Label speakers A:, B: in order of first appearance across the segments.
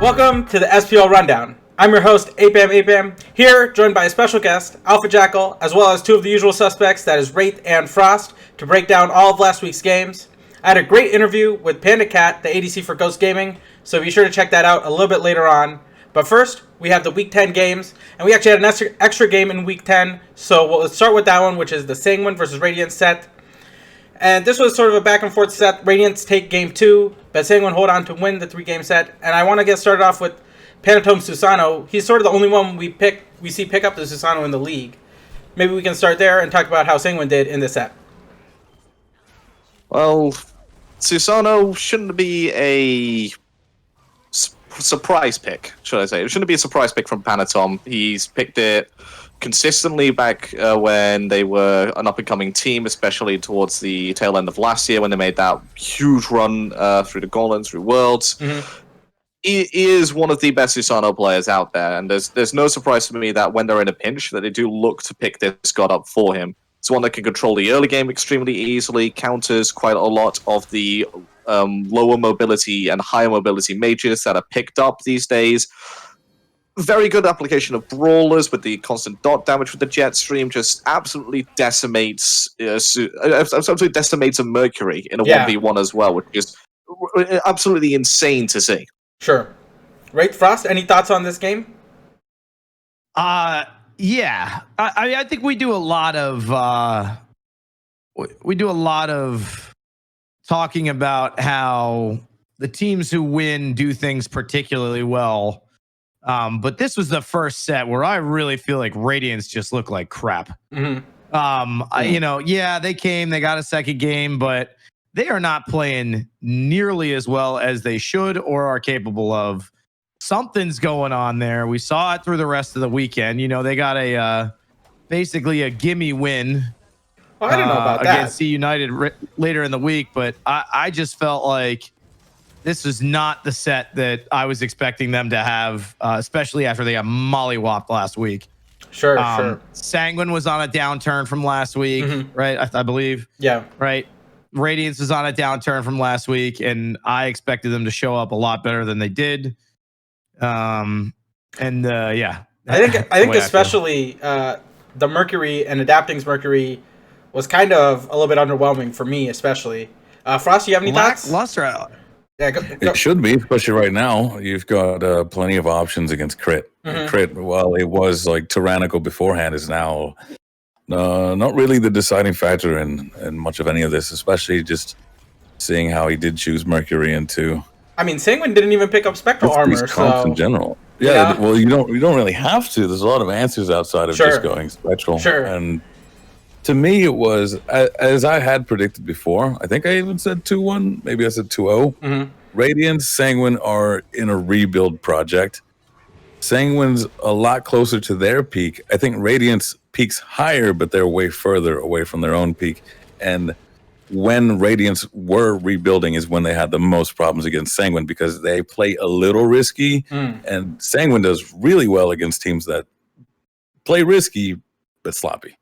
A: Welcome to the SPL Rundown. I'm your host, Apam, here joined by a special guest, AlphaJackal, as well as two of the usual suspects, that is Wraith and Frost, to break down all of last week's games. I had a great interview with Pandacat, the ADC for Ghost Gaming, so be sure to check that out a little bit later on. But first, we have the Week 10 games, and we actually had an extra game in Week 10, so we'll start with that one, which is the Sanguine versus Radiant set. And this was sort of a back-and-forth set. Radiants take Game 2, but Sanguine hold on to win the 3-game set. And I want to get started off with Pandacat Susano. He's sort of the only one we see pick up the Susano in the league. Maybe we can start there and talk about how Sanguine did in this set.
B: Well, Susano shouldn't be a surprise pick, should I say. It shouldn't be a surprise pick from Pandacat. He's picked it consistently back when they were an up-and-coming team, especially towards the tail end of last year when they made that huge run through the Gauntlet, through Worlds. Mm-hmm. He is one of the best Susano players out there, and there's no surprise for me that when they're in a pinch, that they do look to pick this god up for him. It's one that can control the early game extremely easily, counters quite a lot of the lower mobility and higher mobility mages that are picked up these days. Very good application of brawlers with the constant dot damage with the jet stream. Just absolutely decimates a Mercury in a 1v1 as well, which is absolutely insane to see.
A: Sure. Right, Frost, any thoughts on this game?
C: Yeah. I think we do a lot of talking about how the teams who win do things particularly well. But this was the first set where I really feel like Radiants just look like crap. Mm-hmm. They got a second game, but they are not playing nearly as well as they should or are capable of. Something's going on there. We saw it through the rest of the weekend. They got basically a gimme win.
A: Well, I don't know about that.
C: Against Eunited later in the week, but I just felt like this was not the set that I was expecting them to have, especially after they got mollywopped last week.
A: Sure.
C: Sanguine was on a downturn from last week, mm-hmm. right? I believe.
A: Yeah.
C: Right. Radiance was on a downturn from last week, and I expected them to show up a lot better than they did. I
A: think especially the Mercury and Adapting's Mercury was kind of a little bit underwhelming for me, especially. Frost, you have any thoughts?
C: Luster.
A: Yeah, go.
D: It should be, especially right now. You've got plenty of options against Crit. Mm-hmm. Crit, while it was like tyrannical beforehand, is now not really the deciding factor in much of any of this, especially just seeing how he did choose Mercury into.
A: I mean, Sanguine didn't even pick up Spectral Armor, so
D: in general. Yeah, well, you don't really have to. There's a lot of answers outside of just going Spectral.
A: Sure.
D: And to me, it was, as I had predicted before, I think I even said 2-1, maybe I said 2-0. Mm-hmm. Radiant, Sanguine are in a rebuild project. Sanguine's a lot closer to their peak. I think Radiant's peak's higher, but they're way further away from their own peak. And when Radiants were rebuilding is when they had the most problems against Sanguine, because they play a little risky, and Sanguine does really well against teams that play risky but sloppy.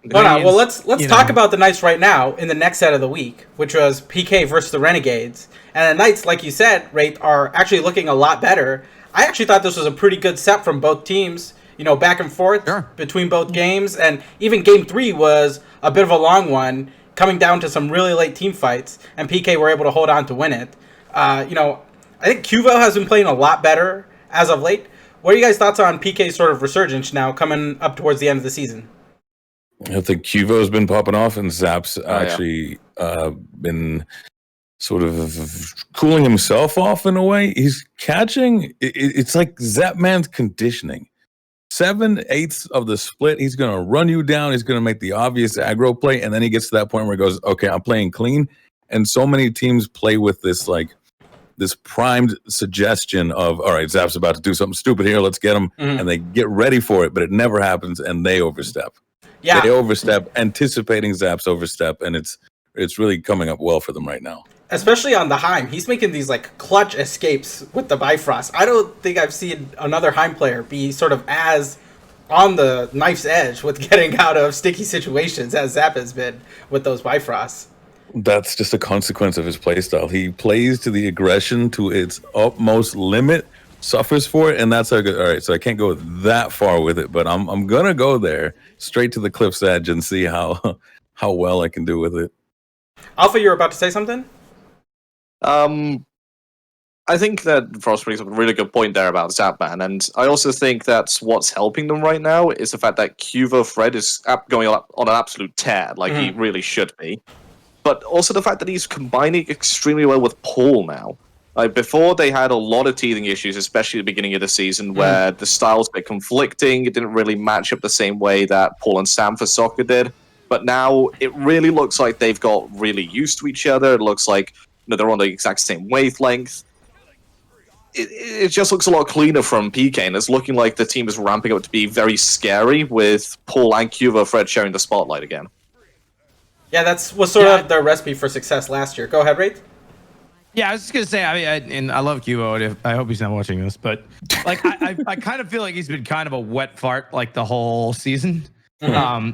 A: Well, let's talk about the Knights right now in the next set of the week, which was PK versus the Renegades. And the Knights, like you said, Wraith, are actually looking a lot better. I actually thought this was a pretty good set from both teams, back and forth between both games. And even Game 3 was a bit of a long one, coming down to some really late team fights, and PK were able to hold on to win it. I think Cuvo has been playing a lot better as of late. What are you guys' thoughts on PK's sort of resurgence now coming up towards the end of the season?
D: I think Cuvo's been popping off, and Zap's actually been sort of cooling himself off in a way. He's catching. It's like Zapman's conditioning. 7/8 of the split, he's going to run you down. He's going to make the obvious aggro play, and then he gets to that point where he goes, okay, I'm playing clean. And so many teams play with this primed suggestion of, all right, Zap's about to do something stupid here, let's get him. Mm-hmm. And they get ready for it, but it never happens, and they overstep. Yeah. They overstep, anticipating Zap's overstep, and it's really coming up well for them right now.
A: Especially on the Heim. He's making these clutch escapes with the Bifrost. I don't think I've seen another Heim player be sort of as on the knife's edge with getting out of sticky situations as Zap has been with those Bifrosts.
D: that's just a consequence of his playstyle. He plays to the aggression to its utmost limit, suffers for it, and that's how good. All right, so I can't go that far with it, but I'm gonna go there straight to the cliff's edge and see how well I can do with it.
A: Alpha, you were about to say something?
B: I think that Frost brings up a really good point there about Zapman, and I also think that's what's helping them right now is the fact that Cuvo Fred is going on an absolute tear, like he really should be. But also the fact that he's combining extremely well with Paul now. Like before, they had a lot of teething issues, especially at the beginning of the season, where the styles were conflicting. It didn't really match up the same way that Paul and Sam for soccer did. But now it really looks like they've got really used to each other. It looks like they're on the exact same wavelength. It just looks a lot cleaner from PK, and it's looking like the team is ramping up to be very scary with Paul and Cuvo Fred sharing the spotlight again.
A: Yeah, was sort of their recipe for success last year. Go ahead, Wraith.
C: Yeah, I was just gonna say. I love Cubo. I hope he's not watching this, but like, I kind of feel like he's been kind of a wet fart like the whole season.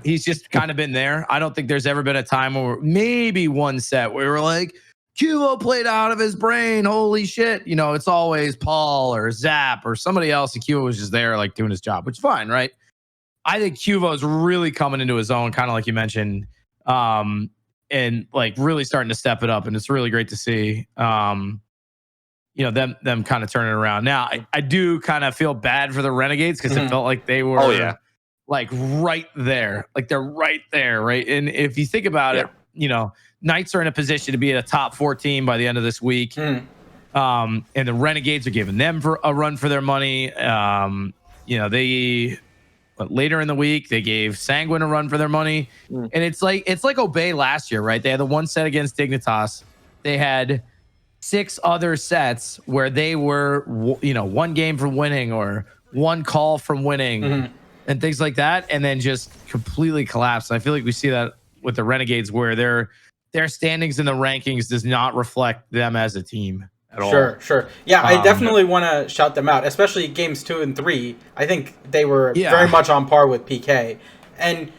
C: He's just kind of been there. I don't think there's ever been a time where maybe one set where we were like, Cubo played out of his brain. Holy shit! It's always Paul or Zap or somebody else, and Cubo was just there like doing his job, which is fine, right? I think Cubo's really coming into his own, kind of like you mentioned. And like really starting to step it up, and it's really great to see. Them kind of turning it around. Now, I do kind of feel bad for the Renegades because it felt like they were, like right there, like they're right there, right. And if you think about it, Knights are in a position to be a top 4 team by the end of this week, and the Renegades are giving them a run for their money. But later in the week, they gave Sanguine a run for their money. And it's like Obey last year, right? They had the one set against Dignitas. They had 6 other sets where they were, one game from winning or one call from winning and things like that, and then just completely collapsed. I feel like we see that with the Renegades where their standings in the rankings does not reflect them as a team.
A: Sure. Yeah, I definitely want to shout them out, especially games 2 and 3. I think they were very much on par with PK. And,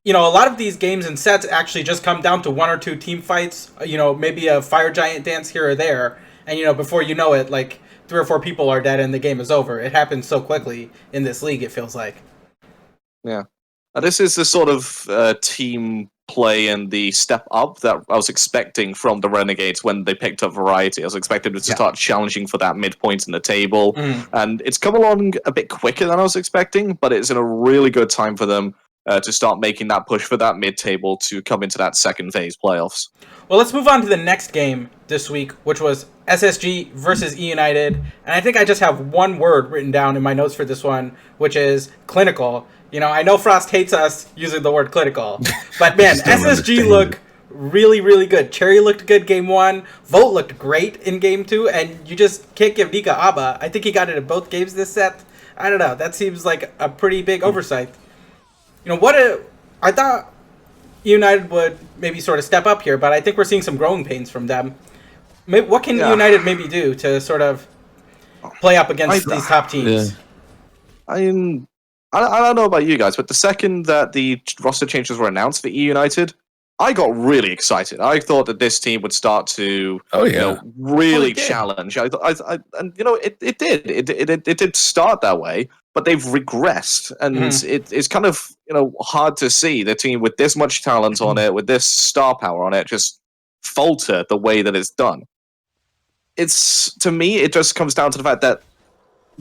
A: a lot of these games and sets actually just come down to 1 or 2 team fights, maybe a fire giant dance here or there. And, before you know it, like 3 or 4 people are dead and the game is over. It happens so quickly in this league, it feels like.
B: Yeah. This is the sort of team play and the step up that I was expecting from the Renegades when they picked up Variety. I was expecting them to start challenging for that midpoint in the table, and it's come along a bit quicker than I was expecting, but it's in a really good time for them to start making that push for that mid-table to come into that second phase playoffs.
A: Well, let's move on to the next game this week, which was SSG versus Eunited, and I think I just have one word written down in my notes for this one, which is clinical. I know Frost hates us using the word clinical, but man, SSG look really, really good. Cherry looked good game 1. Vote looked great in game 2, and you just can't give Nika Abba. I think he got it in both games this set. I don't know. That seems like a pretty big oversight. I thought United would maybe sort of step up here, but I think we're seeing some growing pains from them. What can United maybe do to sort of play up against these top teams?
B: I don't know about you guys, but the second that the roster changes were announced for Eunited, I got really excited. I thought that this team would start to really challenge. It did. It did start that way, but they've regressed, and it's kind of hard to see the team with this much talent on it, with this star power on it, just falter the way that it's done. To me, it just comes down to the fact that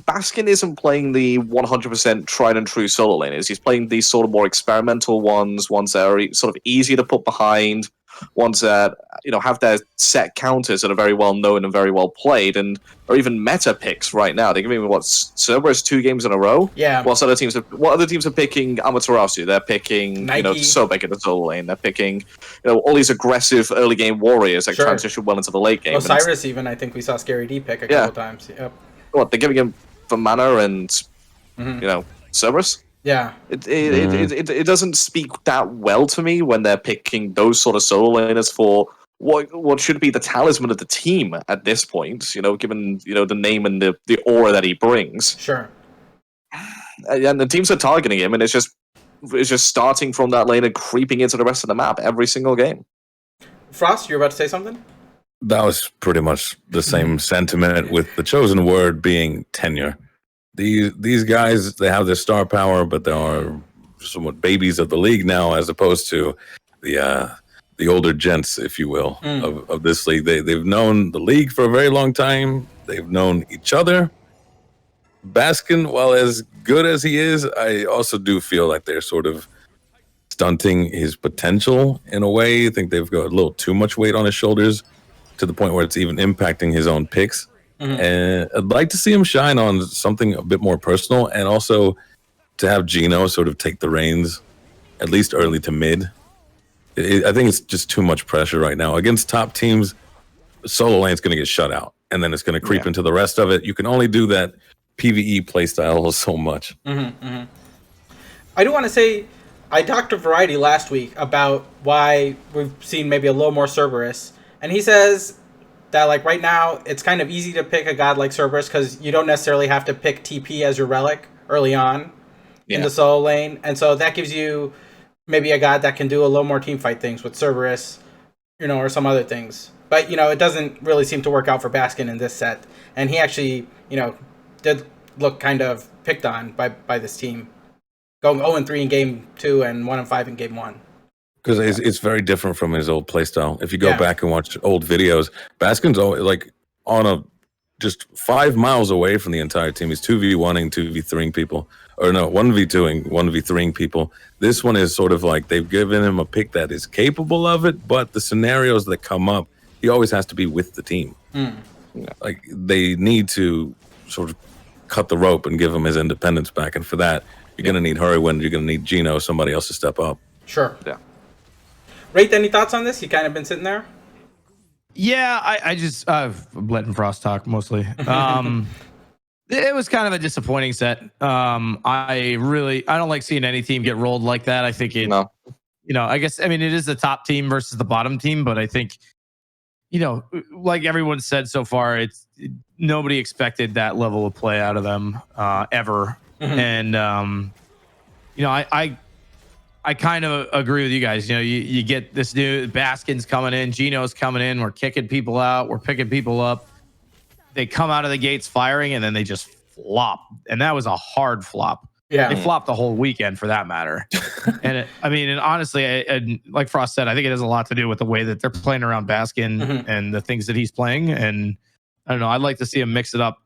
B: Baskin isn't playing the 100% tried and true solo laners. He's playing these sort of more experimental ones that are sort of easy to put behind, ones that have their set counters that are very well known and very well played, and are even meta picks right now. They're giving Cerberus 2 games in a row.
A: Yeah.
B: What other teams are picking Amaterasu? They're picking Sobek in the solo lane. They're picking all these aggressive early game warriors that transition well into the late game.
A: Osiris even, I think we saw Scary D pick a couple times. Yep.
B: What, they're giving him for mana and Cerberus?
A: Yeah.
B: It doesn't speak that well to me when they're picking those sort of solo laners for what should be the talisman of the team at this point, given the name and the aura that he brings.
A: Sure.
B: And the teams are targeting him, and it's just starting from that lane and creeping into the rest of the map every single game.
A: Frost, you're about to say something?
D: That was pretty much the same sentiment, with the chosen word being tenure. These guys, they have their star power, but they are somewhat babies of the league now, as opposed to the older gents, if you will, of this league. They've known the league for a very long time. They've known each other. Baskin, while as good as he is, I also do feel like they're sort of stunting his potential in a way. I think they've got a little too much weight on his shoulders, to the point where it's even impacting his own picks. And I'd like to see him shine on something a bit more personal, and also to have Gino sort of take the reins, at least early to mid. I think it's just too much pressure right now. Against top teams, solo lane's going to get shut out, and then it's going to creep into the rest of it. You can only do that PvE playstyle so much.
A: I do want to say, I talked to Variety last week about why we've seen maybe a little more Cerberus, and he says that like right now it's kind of easy to pick a god like Cerberus because you don't necessarily have to pick TP as your relic early on in the solo lane, and so that gives you maybe a god that can do a little more team fight things with Cerberus, or some other things. But it doesn't really seem to work out for Baskin in this set, and he actually did look kind of picked on by this team, going 0-3 in game 2 and 1-5 in game 1.
D: Because it's very different from his old playstyle. If you go back and watch old videos, Baskin's always like on just 5 miles away from the entire team. He's 2v1ing, 2v3ing people. Or no, 1v2ing, 1v3ing people. This one is sort of like they've given him a pick that is capable of it, but the scenarios that come up, he always has to be with the team. Like they need to sort of cut the rope and give him his independence back. And for that, you're going to need Hurrywin, you're going to need Gino, somebody else to step up.
A: Sure.
B: Yeah.
A: Wraith, any thoughts on this? You kind of been sitting there?
C: Yeah, I just I'm letting Frost talk mostly. It was kind of a disappointing set. I don't like seeing any team get rolled like that. I think it, I guess, it is the top team versus the bottom team, but I think, like everyone said so far, nobody expected that level of play out of them ever. And I kind of agree with you guys. You get this new Baskin's coming in, Gino's coming in. We're kicking people out. We're picking people up. They come out of the gates firing, and then they just flop. And that was a hard flop. Yeah, they flopped the whole weekend for that matter. And honestly, like Frost said, I think it has a lot to do with the way that they're playing around Baskin and the things that he's playing. And I don't know. I'd like to see him mix it up,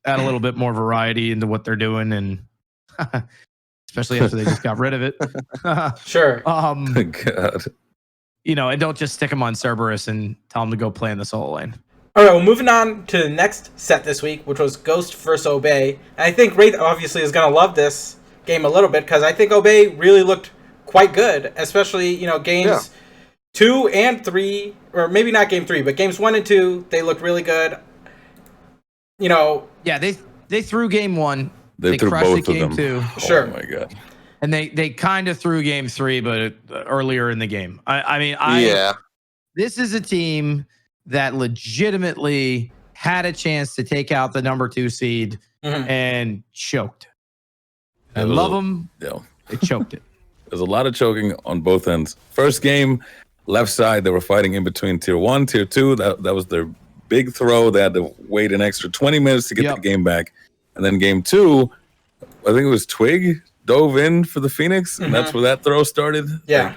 C: add a little bit more variety into what they're doing, and especially after they just got rid of it.
A: Sure.
D: God.
C: And don't just stick him on Cerberus and tell him to go play in the solo lane.
A: All right, well, moving on to the next set this week, which was Ghost versus Obey. And I think Wraith obviously is going to love this game a little bit because I think Obey really looked quite good, especially, games 2 and 3, or maybe not game 3, but games 1 and 2, they looked really good.
C: Yeah, they threw game 1.
D: They threw
C: crushed
D: both
C: it game
D: of them.
C: 2.
A: Sure.
D: Oh my God.
C: And they kind of threw game 3, but earlier in the game. This is a team that legitimately had a chance to take out the number 2 seed and choked. I love them.
D: Yeah.
C: They choked it.
D: There's a lot of choking on both ends. First game, left side, they were fighting in between tier 1, tier 2. That was their big throw. They had to wait an extra 20 minutes to get the game back. And then game 2, I think it was Twig dove in for the Phoenix, and that's where that throw started.
A: Yeah.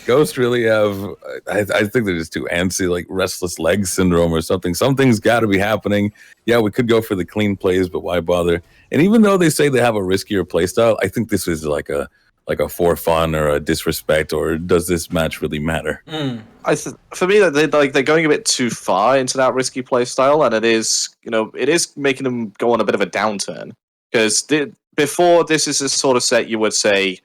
D: Ghost really have, I think they're just too antsy, like restless leg syndrome or something. Something's got to be happening. Yeah, we could go for the clean plays, but why bother? And even though they say they have a riskier play style, I think this is like a for fun or a disrespect, or does this match really matter?
B: For me, they're going a bit too far into that risky play style, and it is making them go on a bit of a downturn. Because before, this is a sort of set you would say,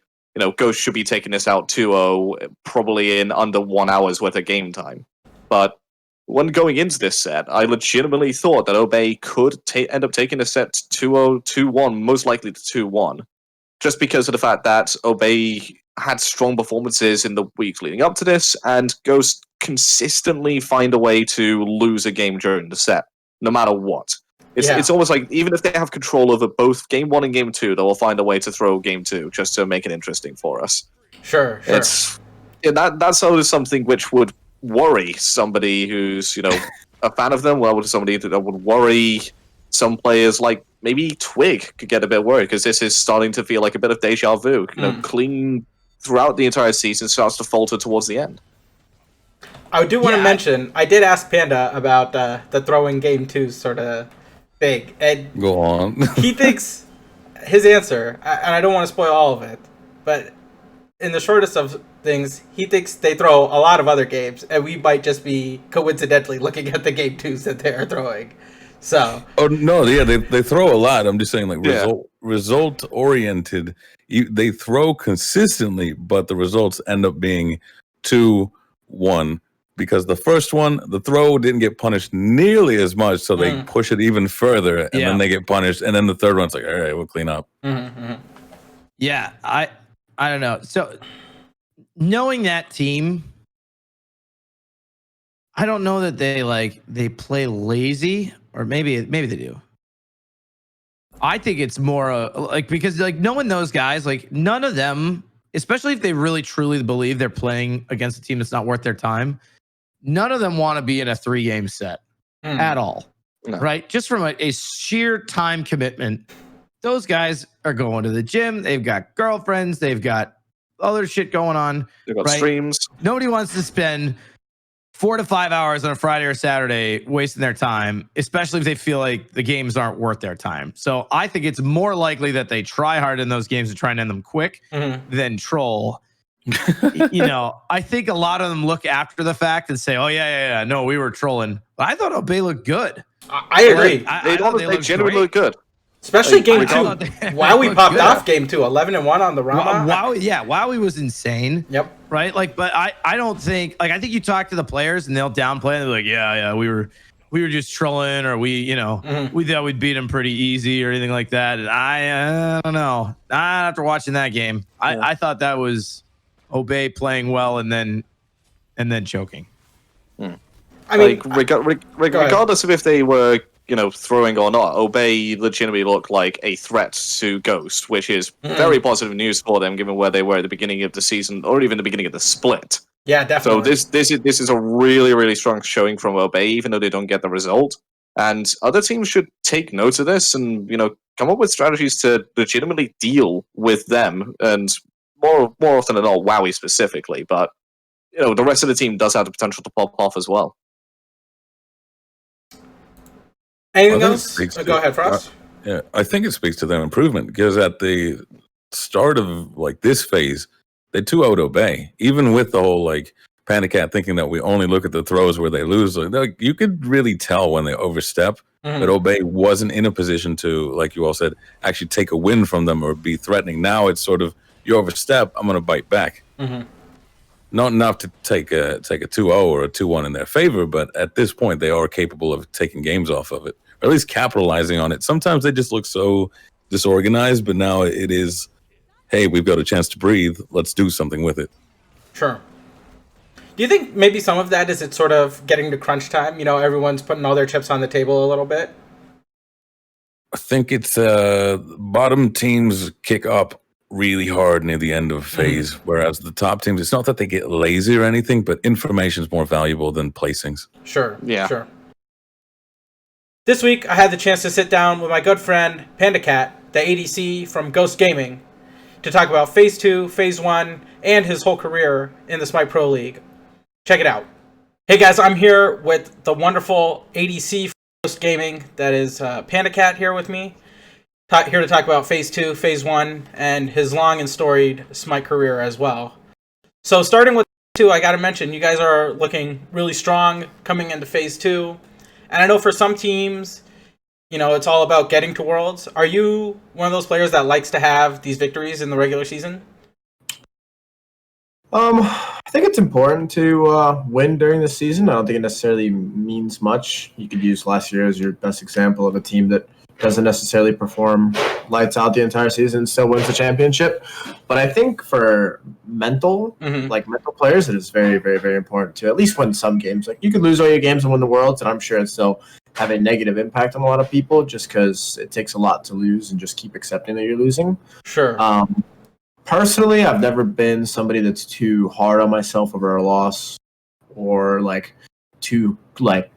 B: Ghost should be taking this out 2-0 probably in under 1 hour's worth of game time. But when going into this set, I legitimately thought that Obey could end up taking the set 2-0, 2-1, most likely to 2-1, just because of the fact that Obey had strong performances in the weeks leading up to this, and Ghost consistently find a way to lose a game during the set, no matter what. It's almost like even if they have control over both game 1 and game 2, they will find a way to throw game 2 just to make it interesting for us.
A: Sure.
B: that's always something which would worry somebody who's a fan of them. Well, somebody that would worry some players like maybe Twig could get a bit worried because this is starting to feel like a bit of deja vu. Clean throughout the entire season starts to falter towards the end.
A: I do want to mention, I did ask Panda about the throwing game 2 sort of big, and
D: go on.
A: He thinks his answer, and I don't want to spoil all of it, but in the shortest of things, he thinks they throw a lot of other games, and we might just be coincidentally looking at the game 2s that they are throwing. So.
D: Oh no, yeah, they throw a lot. I'm just saying, like result oriented. They throw consistently, but the results end up being 2-1. Because the first one, the throw didn't get punished nearly as much, so they push it even further, and then they get punished. And then the third one's like, all right, we'll clean up.
C: Yeah, I don't know. So knowing that team, I don't know that they play lazy, or maybe they do. I think it's more because knowing those guys, none of them, especially if they really truly believe they're playing against a team that's not worth their time. None of them want to be in a 3-game set at all, right? Just from a sheer time commitment, those guys are going to the gym. They've got girlfriends. They've got other shit going on.
B: They've got streams.
C: Nobody wants to spend 4 to 5 hours on a Friday or Saturday wasting their time, especially if they feel like the games aren't worth their time. So I think it's more likely that they try hard in those games to try and end them quick than troll. I think a lot of them look after the fact and say, "Oh yeah, no, we were trolling." But I thought Obey looked good.
A: I agree.
B: They genuinely look good,
A: especially game 2. Wowie popped off game 2, 11-1 on the Rama.
C: Wowie was insane.
A: Yep.
C: Right, but I don't think I think you talk to the players and they'll downplay and they're like, yeah, we were just trolling, or we thought we'd beat them pretty easy or anything like that. And I don't know. After watching that game, I thought that was Obey playing well and then choking.
B: I mean, regardless of if they were throwing or not, Obey legitimately looked like a threat to Ghost, which is very positive news for them, given where they were at the beginning of the season, or even the beginning of the split.
A: Yeah, definitely.
B: So this is a really, really strong showing from Obey, even though they don't get the result. And other teams should take note of this and come up with strategies to legitimately deal with them, and more often than not, Wowie specifically. But the rest of the team does have the potential to pop off as well.
A: Anything else? Go ahead, Frost.
D: Yeah, I think it speaks to their improvement, because at the start of this phase, they 2-0'd Obey, even with the whole Pandacat thinking that we only look at the throws where they lose. You could really tell when they overstep. But Obey wasn't in a position to, like you all said, actually take a win from them or be threatening. Now it's sort of, you overstep, I'm going to bite back. Not enough to take a 2-0 or a 2-1 in their favor, but at this point they are capable of taking games off of it, or at least capitalizing on it. Sometimes they just look so disorganized, but now it is, hey, we've got a chance to breathe. Let's do something with it.
A: Sure. Do you think maybe some of that is it's sort of getting to crunch time? Everyone's putting all their chips on the table a little bit.
D: I think it's bottom teams kick up really hard near the end of phase, whereas the top teams, it's not that they get lazy or anything, but information is more valuable than placings.
A: Sure.
B: Yeah.
A: Sure. This week, I had the chance to sit down with my good friend Pandacat, the ADC from Ghost Gaming, to talk about Phase 2, Phase 1, and his whole career in the Smite Pro League. Check it out. Hey guys, I'm here with the wonderful ADC from Ghost Gaming, that is Pandacat, here with me. Here to talk about Phase 2, Phase 1, and his long and storied Smite career as well. So starting with Phase 2, I gotta mention, you guys are looking really strong coming into Phase 2. And I know for some teams, it's all about getting to Worlds. Are you one of those players that likes to have these victories in the regular season?
E: I think it's important to win during the season. I don't think it necessarily means much. You could use last year as your best example of a team that doesn't necessarily perform lights out the entire season, still wins the championship. But I think for mental players, it is very, very, very important to at least win some games. You could lose all your games and win the Worlds, and I'm sure it still have a negative impact on a lot of people just because it takes a lot to lose and just keep accepting that you're losing.
A: Sure.
E: personally, I've never been somebody that's too hard on myself over a loss or like too like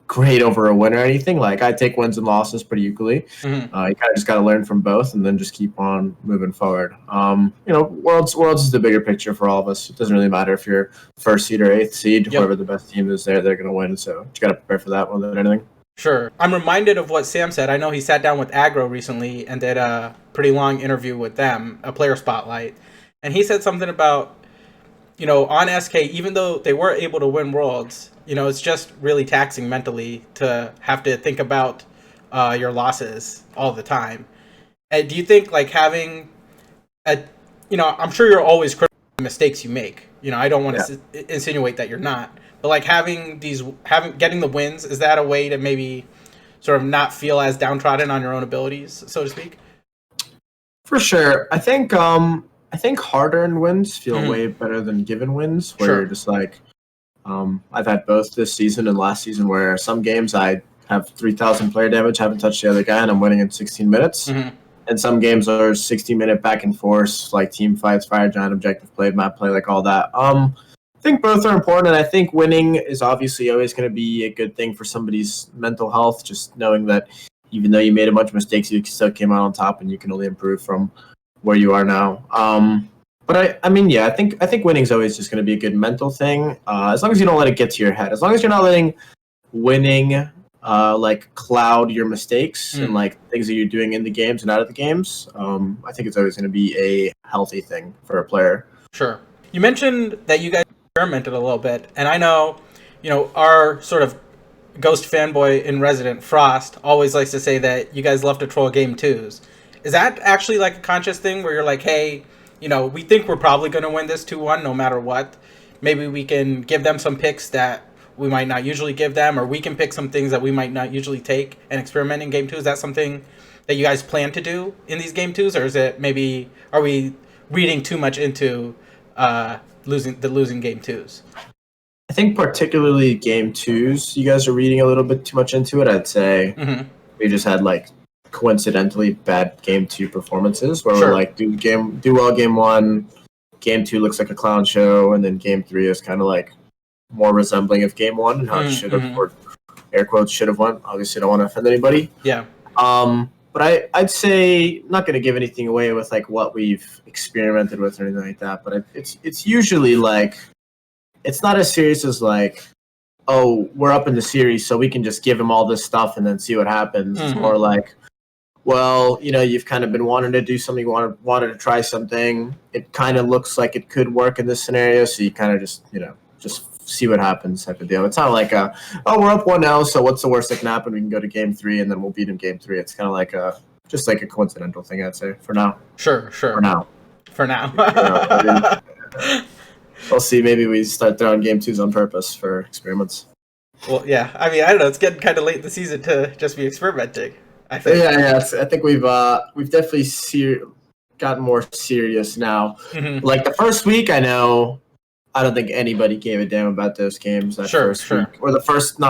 E: great over a win or anything. Like I take wins and losses pretty equally.
A: Mhm.
E: You kind of just got to learn from both and then just keep on moving forward. Worlds is the bigger picture for all of us. It doesn't really matter if you're first seed or eighth seed.
A: Yep.
E: Whoever the best team is there, they're going to win. So you got to prepare for that more than anything.
A: Sure. I'm reminded of what Sam said. I know he sat down with Aggro recently and did a pretty long interview with them, a player spotlight. And he said something about, on SK, even though they were able to win Worlds, it's just really taxing mentally to have to think about your losses all the time. And do you think like having I'm sure you're always critical of the mistakes you make. I don't want to insinuate that you're not. But like getting the wins, is that a way to maybe sort of not feel as downtrodden on your own abilities, so to speak?
E: For sure. I think hard-earned wins feel way better than given wins, where you're just like, I've had both this season and last season where some games I have 3,000 player damage, haven't touched the other guy, and I'm winning in 16 minutes.
A: Mm-hmm.
E: And some games are 60-minute back and forth, like team fights, fire giant, objective play, map play, like all that. I think both are important, and I think winning is obviously always going to be a good thing for somebody's mental health, just knowing that even though you made a bunch of mistakes, you still came out on top, and you can only improve from where you are now. But I think winning is always just going to be a good mental thing, as long as you don't let it get to your head. As long as you're not letting winning cloud your mistakes and like things that you're doing in the games and out of the games. I think it's always going to be a healthy thing for a player.
A: Sure. You mentioned that you guys experimented a little bit, and I know, our sort of Ghost fanboy in resident, Frost, always likes to say that you guys love to troll game twos. Is that actually like a conscious thing where you're like, hey, we think we're probably going to win this 2-1 no matter what. Maybe we can give them some picks that we might not usually give them, or we can pick some things that we might not usually take and experiment in game two. Is that something that you guys plan to do in these game twos, or is it maybe, are we reading too much into losing game twos?
E: I think particularly game twos, you guys are reading a little bit too much into it. I'd say we just had like coincidentally bad game two performances where we're like do well game one, game two looks like a clown show, and then game three is kind of like more resembling of game one and how it should have, or air quotes, should have won. Obviously, don't want to offend anybody.
A: Yeah.
E: But I'd say not going to give anything away with like what we've experimented with or anything like that. But it's usually like, it's not as serious as like, oh, we're up in the series, so we can just give him all this stuff and then see what happens. It's more like, well, you've kind of been wanting to do something, wanted to try something. It kind of looks like it could work in this scenario, so you kind of just see what happens type of deal. It's not like we're up 1-0, so what's the worst that can happen? We can go to game 3 and then we'll beat him game 3. It's kind of like just like a coincidental thing, I'd say, for now.
A: Sure.
E: For now. We'll see. Maybe we start throwing game 2s on purpose for experiments.
A: Well, yeah. I mean, I don't know. It's getting kind of late in the season to just be experimenting, I think.
E: Yeah. I think we've definitely gotten more serious now. Like the first week, I don't think anybody gave a damn about those games that first week. Or the first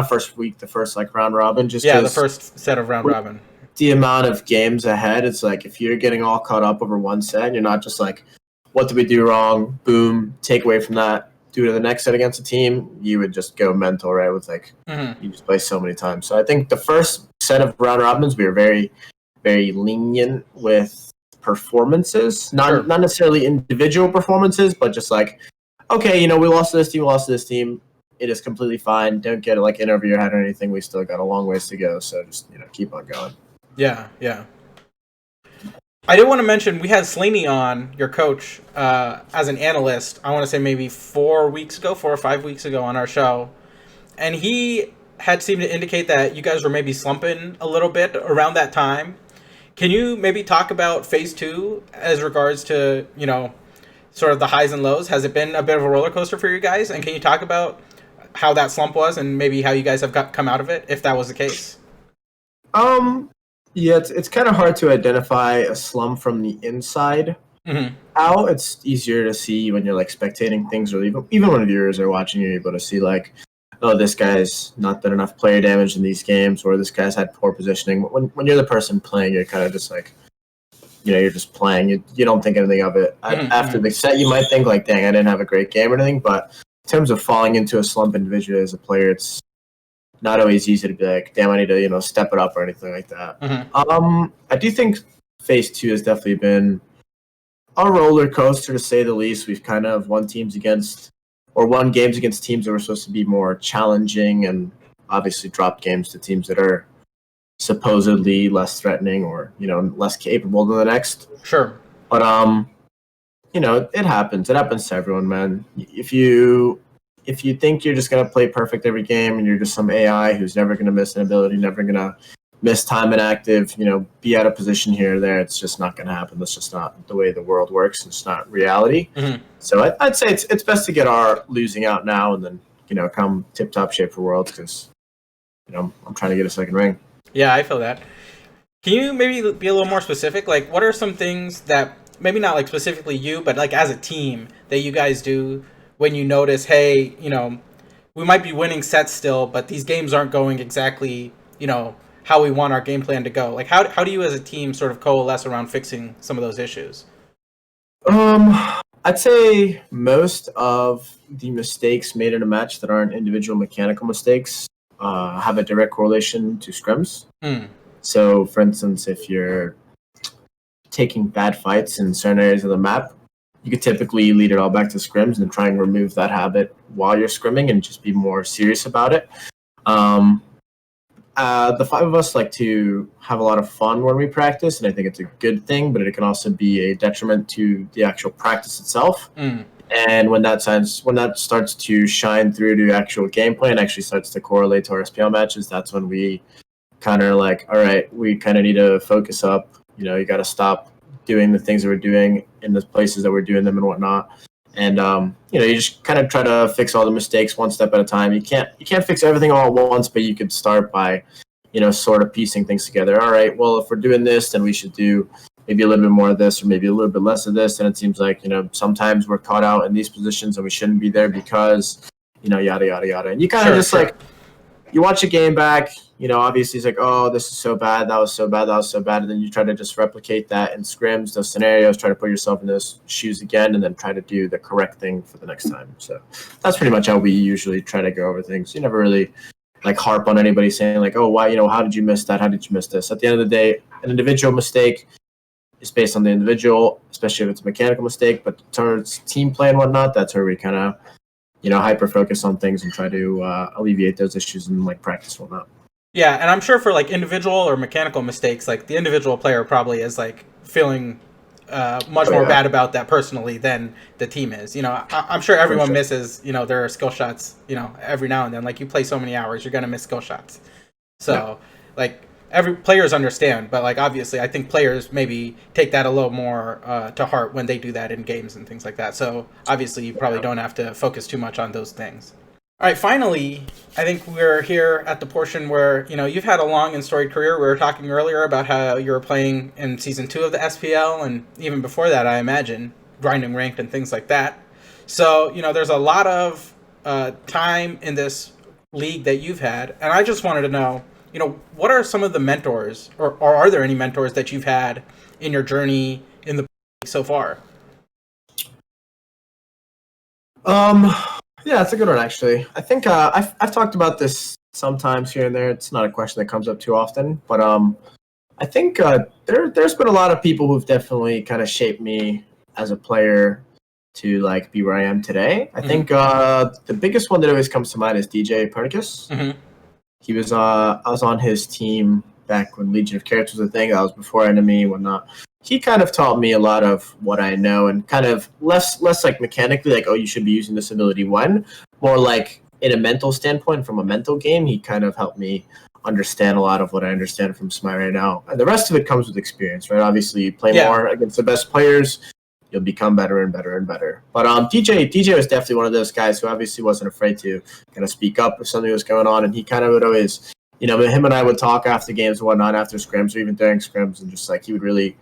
E: like round robin.
A: The first set of round robin.
E: The amount of games ahead, it's like if you're getting all caught up over one set, you're not just like, what did we do wrong? Boom, take away from that, do it to the next set against a team. You would just go mental, right? With like, you just play so many times. So I think the first set of round robins, we were very, very lenient with performances, not necessarily individual performances, but just like, okay, we lost to this team. It is completely fine. Don't get it like in over your head or anything. We still got a long ways to go. So just, keep on going. Yeah.
A: I did want to mention, we had Slaney on, your coach, as an analyst, I want to say maybe 4 or 5 weeks ago on our show. And he had seemed to indicate that you guys were maybe slumping a little bit around that time. Can you maybe talk about phase 2 as regards to, sort of the highs and lows? Has it been a bit of a roller coaster for you guys? And can you talk about how that slump was and maybe how you guys have come out of it, if that was the case?
E: Yeah, it's kind of hard to identify a slump from the inside out. It's easier to see when you're like spectating things, or even when viewers are watching, you're able to see like, oh, this guy's not done enough player damage in these games, or this guy's had poor positioning. When you're the person playing, you're kind of just like, you're just playing. You don't think anything of it. After the set, you might think like, dang, I didn't have a great game or anything. But in terms of falling into a slump individually as a player, it's not always easy to be like, damn, I need to step it up or anything like that. I do think Phase 2 has definitely been a roller coaster, to say the least. We've kind of won games against teams that were supposed to be more challenging, and obviously dropped games to teams that are supposedly less threatening or less capable than the next.
A: Sure.
E: But it happens. It happens to everyone, man. If you think you're just gonna play perfect every game and you're just some AI who's never gonna miss an ability, never gonna miss time inactive, be out of position here or there, it's just not gonna happen. That's just not the way the world works. It's not reality. So I'd say it's best to get our losing out now and then come tip top shape for Worlds, because I'm trying to get a second ring.
A: Yeah, I feel that. Can you maybe be a little more specific? Like, what are some things that, maybe not like specifically you, but like as a team, that you guys do when you notice, hey, we might be winning sets still, but these games aren't going exactly, how we want our game plan to go? Like, how do you as a team sort of coalesce around fixing some of those issues?
E: I'd say most of the mistakes made in a match that aren't individual mechanical mistakes have a direct correlation to scrims. So, for instance, if you're taking bad fights in certain areas of the map, you could typically lead it all back to scrims and try and remove that habit while you're scrimming and just be more serious about it. The five of us like to have a lot of fun when we practice, and I think it's a good thing, but it can also be a detriment to the actual practice itself. And when that starts to shine through to actual gameplay and actually starts to correlate to our SPL matches, that's when we kind of like, all right, we kind of need to focus up. You got to stop doing the things that we're doing in the places that we're doing them and whatnot. And you just kind of try to fix all the mistakes one step at a time. You can't fix everything all at once, but you could start by sort of piecing things together. All right, well, if we're doing this, then we should do maybe a little bit more of this or maybe a little bit less of this. And it seems like sometimes we're caught out in these positions and we shouldn't be there because yada yada yada. And you kind of like, you watch a game back, obviously it's like, oh, this is so bad, that was so bad, and then you try to just replicate that in scrims, those scenarios, try to put yourself in those shoes again, and then try to do the correct thing for the next time. So that's pretty much how we usually try to go over things. You never really like harp on anybody saying like, oh, why, how did you miss that? How did you miss this? At the end of the day, an individual mistake is based on the individual, especially if it's a mechanical mistake, but towards team play and whatnot, that's where we kind of hyper focus on things and try to alleviate those issues in like practice and whatnot.
A: Yeah, and I'm sure for like individual or mechanical mistakes, like the individual player probably is like feeling much more bad about that personally than the team is. I'm sure everyone misses, their skill shots, every now and then. Like, you play so many hours, you're gonna miss skill shots. So like, every players understand, but like, obviously I think players maybe take that a little more to heart when they do that in games and things like that. So obviously you probably don't have to focus too much on those things. All right, finally, I think we're here at the portion where, you've had a long and storied career. We were talking earlier about how you were playing in Season 2 of the SPL, and even before that, I imagine, grinding ranked and things like that. So, there's a lot of time in this league that you've had, and I just wanted to know, what are some of the mentors, or are there any mentors that you've had in your journey in the so far?
E: Yeah, that's a good one, actually. I think I've talked about this sometimes here and there. It's not a question that comes up too often, but I think there's been a lot of people who've definitely kind of shaped me as a player to like be where I am today. I think the biggest one that always comes to mind is DJ Pernicus. He was I was on his team back when Legion of Characters was a thing. That was before Enemy and whatnot. He kind of taught me a lot of what I know, and kind of less like mechanically, like, oh, you should be using this ability when, more like in a mental standpoint, from a mental game. He kind of helped me understand a lot of what I understand from Smite right now. And the rest of it comes with experience, right? Obviously, you play more against the best players, you'll become better and better and better. But DJ was definitely one of those guys who obviously wasn't afraid to kind of speak up if something was going on, and he kind of would always, him and I would talk after games and whatnot, after scrims or even during scrims, and just like he would really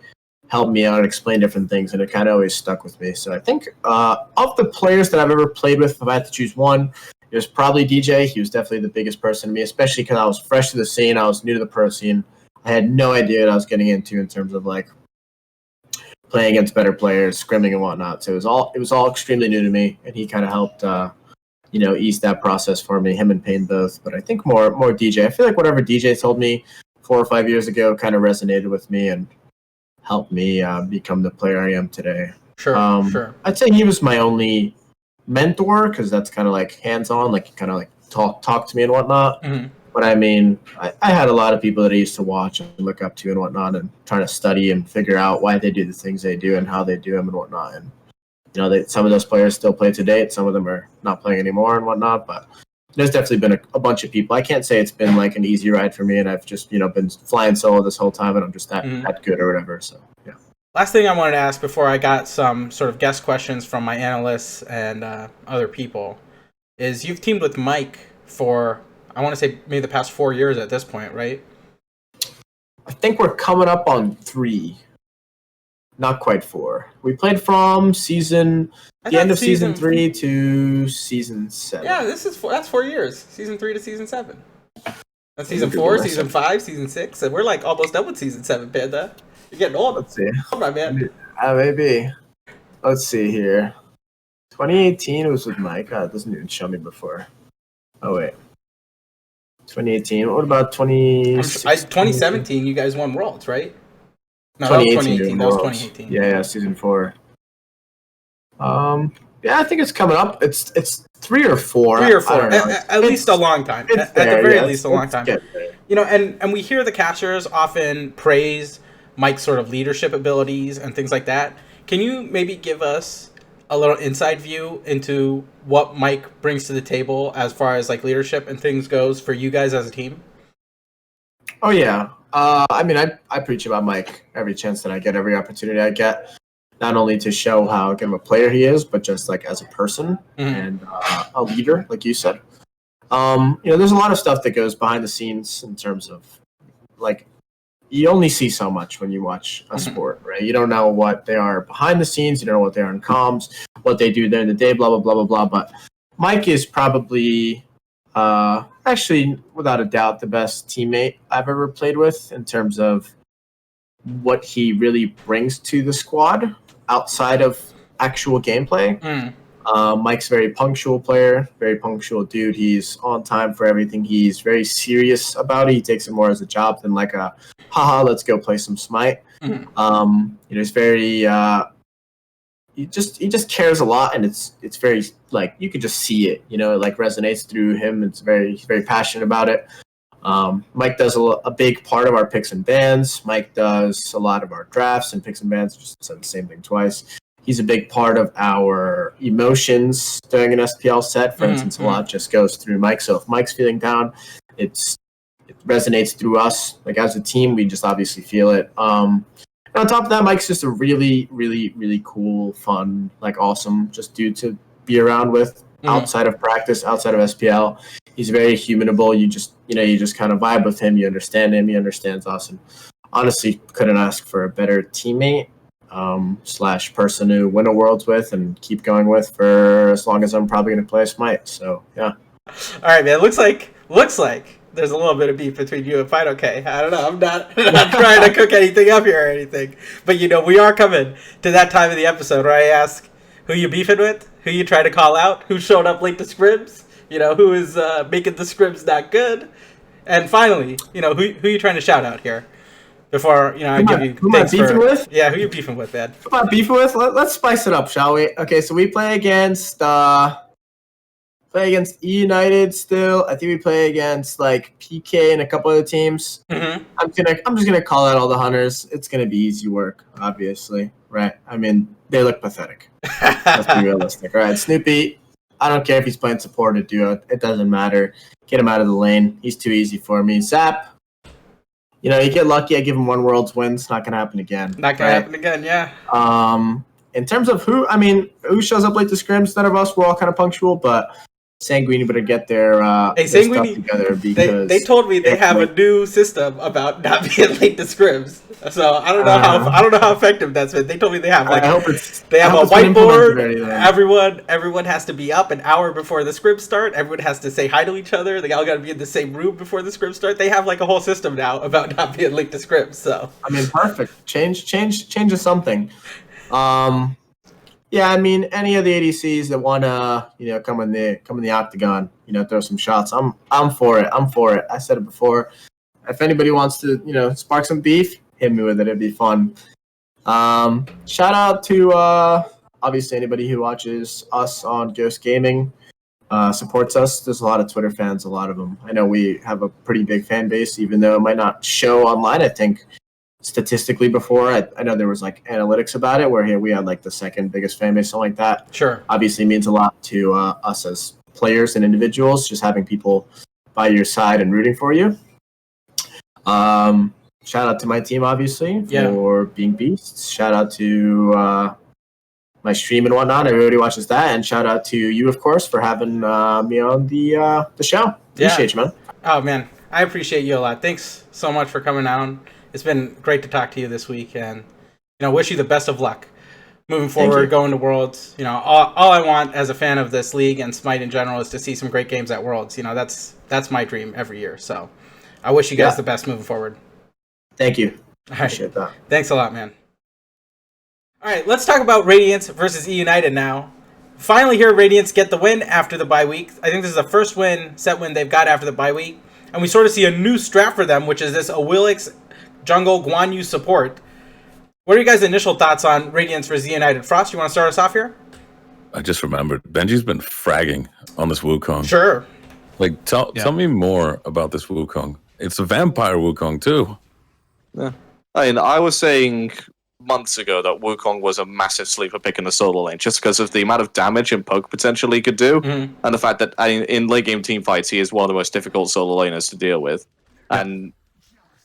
E: help me out and explain different things, and it kind of always stuck with me. So I think of the players that I've ever played with, if I had to choose one, it was probably DJ. He was definitely the biggest person to me, especially because I was fresh to the scene. I was new to the pro scene. I had no idea what I was getting into in terms of like playing against better players, scrimming and whatnot. So it was all extremely new to me, and he kind of helped ease that process for me. Him and Payne both, but I think more DJ. I feel like whatever DJ told me 4 or 5 years ago kind of resonated with me and helped me become the player I am today.
A: Sure.
E: I'd say he was my only mentor because that's kind of like hands-on, like kind of like talk to me and whatnot.
A: Mm-hmm.
E: But I mean, I had a lot of people that I used to watch and look up to and whatnot, and trying to study and figure out why they do the things they do and how they do them and whatnot. And some of those players still play to date. Some of them are not playing anymore and whatnot. But there's definitely been a bunch of people. I can't say it's been like an easy ride for me, and I've just been flying solo this whole time, and I'm just that good or whatever. So yeah.
A: Last thing I wanted to ask before I got some sort of guest questions from my analysts and other people is you've teamed with Mike for, I want to say, maybe the past 4 years at this point, right?
E: I think we're coming up on 3. Not quite 4. We played from the end of season 3 to season 7.
A: Yeah, that's 4 years. Season 3 to season 7. That's season 4, season 5, season 6, and we're like almost done with season 7, Panda. You're getting old.
E: Let's see.
A: Come on, man.
E: Maybe. Let's see here. 2018 was with Mike. It doesn't even show me before. Oh, wait. 2018. What about
A: 2017, you guys won Worlds, right? No, that was 2018. That was 2018.
E: Yeah, season 4. Yeah, I think it's coming up. It's 3 or 4.
A: 3 or 4. At least a long time. At the very least a long time. And we hear the casters often praise Mike's sort of leadership abilities and things like that. Can you maybe give us a little inside view into what Mike brings to the table as far as like leadership and things goes for you guys as a team?
E: Oh yeah. I preach about Mike every chance that I get, every opportunity I get, not only to show how good of a player he is, but just like as a person and a leader, like you said. There's a lot of stuff that goes behind the scenes in terms of like, you only see so much when you watch a sport, right? You don't know what they are behind the scenes. You don't know what they are in comms, what they do during the day, blah, blah, blah, blah, blah. But Mike is probably, actually, without a doubt, the best teammate I've ever played with in terms of what he really brings to the squad outside of actual gameplay. Mike's a very punctual player, very punctual dude. He's on time for everything. He's very serious about it. He takes it more as a job than like a, haha, let's go play some Smite. He's very, he just cares a lot, and it's very, like, you could just see it, it like resonates through him. He's very passionate about it. Mike does a big part of our picks and bans. Mike does a lot of our drafts and picks and bans. Just said the same thing twice. He's a big part of our emotions during an SPL set. For instance, a lot just goes through Mike. So if Mike's feeling down, it resonates through us. Like as a team, we just obviously feel it. And on top of that, Mike's just a really, really, really cool, fun, like awesome, just dude to be around with outside of practice, outside of SPL. He's very humanable. You just kind of vibe with him. You understand him. He understands us. And honestly, couldn't ask for a better teammate. / person to win a Worlds with and keep going with for as long as I'm probably going to play Smite. So yeah.
A: All right, man. Looks like there's a little bit of beef between you and Fight. Okay, I don't know. I'm not trying to cook anything up here or anything, but we are coming to that time of the episode where I ask who you beefing with, who you try to call out, who showed up late to scrims, who is making the scrims not good, and finally, who you trying to shout out here. Before I give you
E: who am I beefing with?
A: Yeah, who you beefing with, man?
E: Who am I beefing with? Let's spice it up, shall we? Okay, so we play against Eunited still. I think we play against like PK and a couple other teams. I'm just gonna call out all the hunters. It's gonna be easy work, obviously, right? I mean, they look pathetic. Let's be realistic, right? Snoopy, I don't care if he's playing support or duo. It doesn't matter. Get him out of the lane. He's too easy for me. Zap. You get lucky. I give him 1 Worlds win. It's not going to happen again.
A: Not going to happen again, yeah.
E: In terms of who shows up late to scrims, none of us, we're all kind of punctual, but Sanguini better get their,
A: Hey,
E: their stuff
A: Sanguini,
E: together because
A: they told me they have a new system about not being late to scrims. So I don't know how effective that's been. They told me they have
E: I hope it's
A: they have
E: I hope
A: a
E: it's been implemented
A: whiteboard.
E: already, then.
A: Everyone has to be up an hour before the scrims start. Everyone has to say hi to each other. They all got to be in the same room before the scrims start. They have like a whole system now about not being late to scrims. So
E: I mean, perfect. Change is something. Yeah, I mean, any of the ADCs that wanna, come in the octagon, throw some shots. I'm for it. I said it before. If anybody wants to, spark some beef, hit me with it. It'd be fun. Shout out to obviously anybody who watches us on Ghost Gaming, supports us. There's a lot of Twitter fans, a lot of them. I know we have a pretty big fan base, even though it might not show online. I think statistically before, I know there was like analytics about it where here we had like the second biggest fan base, something like that.
A: sure.
E: Obviously means a lot to us as players and individuals, just having people by your side and rooting for you. Shout out to my team, obviously, for being beasts. Shout out to my stream and whatnot. Everybody watches that. And shout out to you, of course, for having me on the show. Appreciate you, man.
A: Oh, man. I appreciate you a lot. Thanks so much for coming on. It's been great to talk to you this week. And, wish you the best of luck moving forward, going to Worlds. All I want as a fan of this league and Smite in general is to see some great games at Worlds. That's my dream every year. So I wish you guys the best moving forward.
E: Thank you.
A: All
E: Appreciate that.
A: Thanks a lot, man. All right, let's talk about Radiance versus Eunited now. Finally, here Radiance get the win after the bye week. I think this is the first set win they've got after the bye week. And we sort of see a new strat for them, which is this Awilix jungle Guan Yu support. What are your guys' initial thoughts on Radiance versus Eunited? Frost, you want to start us off here?
D: I just remembered Benji's been fragging on this Wukong.
A: Sure.
D: Like, tell me more about this Wukong. It's a vampire Wukong too.
B: Yeah. I was saying months ago that Wukong was a massive sleeper pick in the solo lane just because of the amount of damage and poke potential he could do, and the fact that in late game team fights he is one of the most difficult solo laners to deal with, and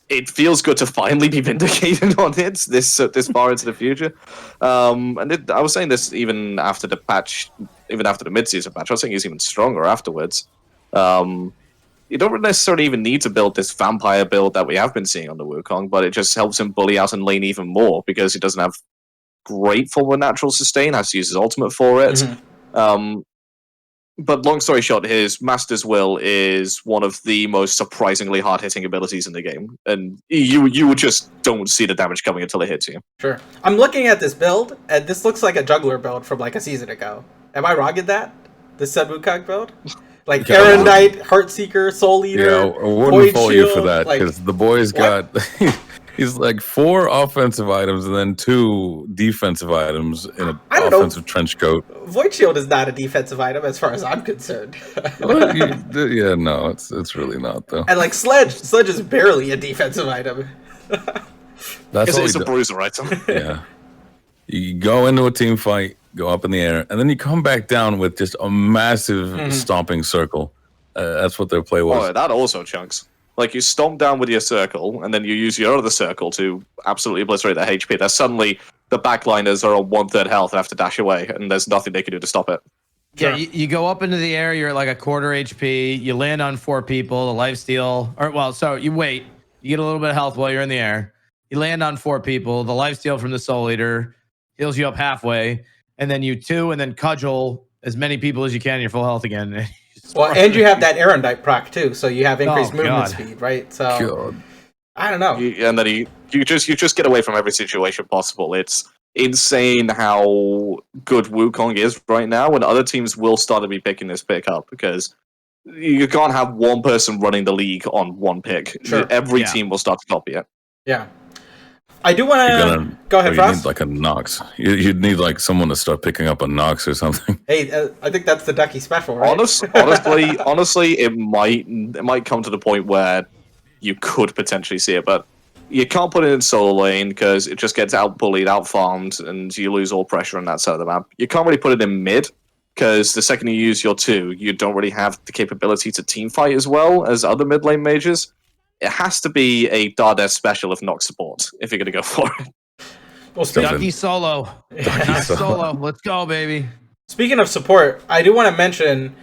B: it feels good to finally be vindicated on it this far into the future. I was saying this even after the patch, even after the mid-season patch. I was saying he's even stronger afterwards. You don't necessarily even need to build this vampire build that we have been seeing on the Wukong, but it just helps him bully out and lane even more because he doesn't have great form of natural sustain, has to use his ultimate for it. But long story short, his Master's Will is one of the most surprisingly hard-hitting abilities in the game, and you just don't see the damage coming until it hits you.
A: Sure. I'm looking at this build, and this looks like a juggler build from like a season ago. Am I wrong in that? This Sun Wukong build? Like Erendite, Heartseeker, Soul Eater.
D: Yeah, I wouldn't fault you for that because the boy's got he's like 4 offensive items and then 2 defensive items in an offensive trench coat.
A: Void Shield is not a defensive item as far as I'm concerned.
D: No, it's really not though.
A: And like Sledge is barely a defensive item.
B: It's a bruiser item.
D: Yeah, you go into a team fight, go up in the air, and then you come back down with just a massive stomping circle. That's what their play was.
B: Oh, that also chunks. Like, you stomp down with your circle, and then you use your other circle to absolutely obliterate their HP. Then suddenly, the backliners are on 1/3 health and have to dash away, and there's nothing they can do to stop it.
C: Yeah, you go up into the air, you're at like a quarter HP, you land on 4 people, the lifesteal, so you wait, you get a little bit of health while you're in the air, you land on 4 people, the lifesteal from the Soul Eater heals you up halfway, and then you 2 and then cudgel as many people as you can, you're full health again.
A: Well, and you have that Erendite proc too, so you have increased movement speed, right? So
D: God.
A: I don't know.
B: And then you just get away from every situation possible. It's insane how good Wukong is right now, and other teams will start to be picking this pick up because you can't have one person running the league on one pick.
A: Sure.
B: Every team will start to copy it.
A: Yeah. I do want to go ahead,
D: you
A: Frost.
D: need like a Nox. You'd need like someone to start picking up a Nox or something.
A: Hey, I think that's the Ducky special, right?
B: Honestly, it might come to the point where you could potentially see it, but you can't put it in solo lane because it just gets out-bullied, out-farmed, and you lose all pressure on that side of the map. You can't really put it in mid because the second you use your 2, you don't really have the capability to team fight as well as other mid lane mages. It has to be a Dardes special if not support if you're going to go for it.
A: Well,
C: Ducky solo. Not solo. Let's go, baby.
A: Speaking of support, I do want to mention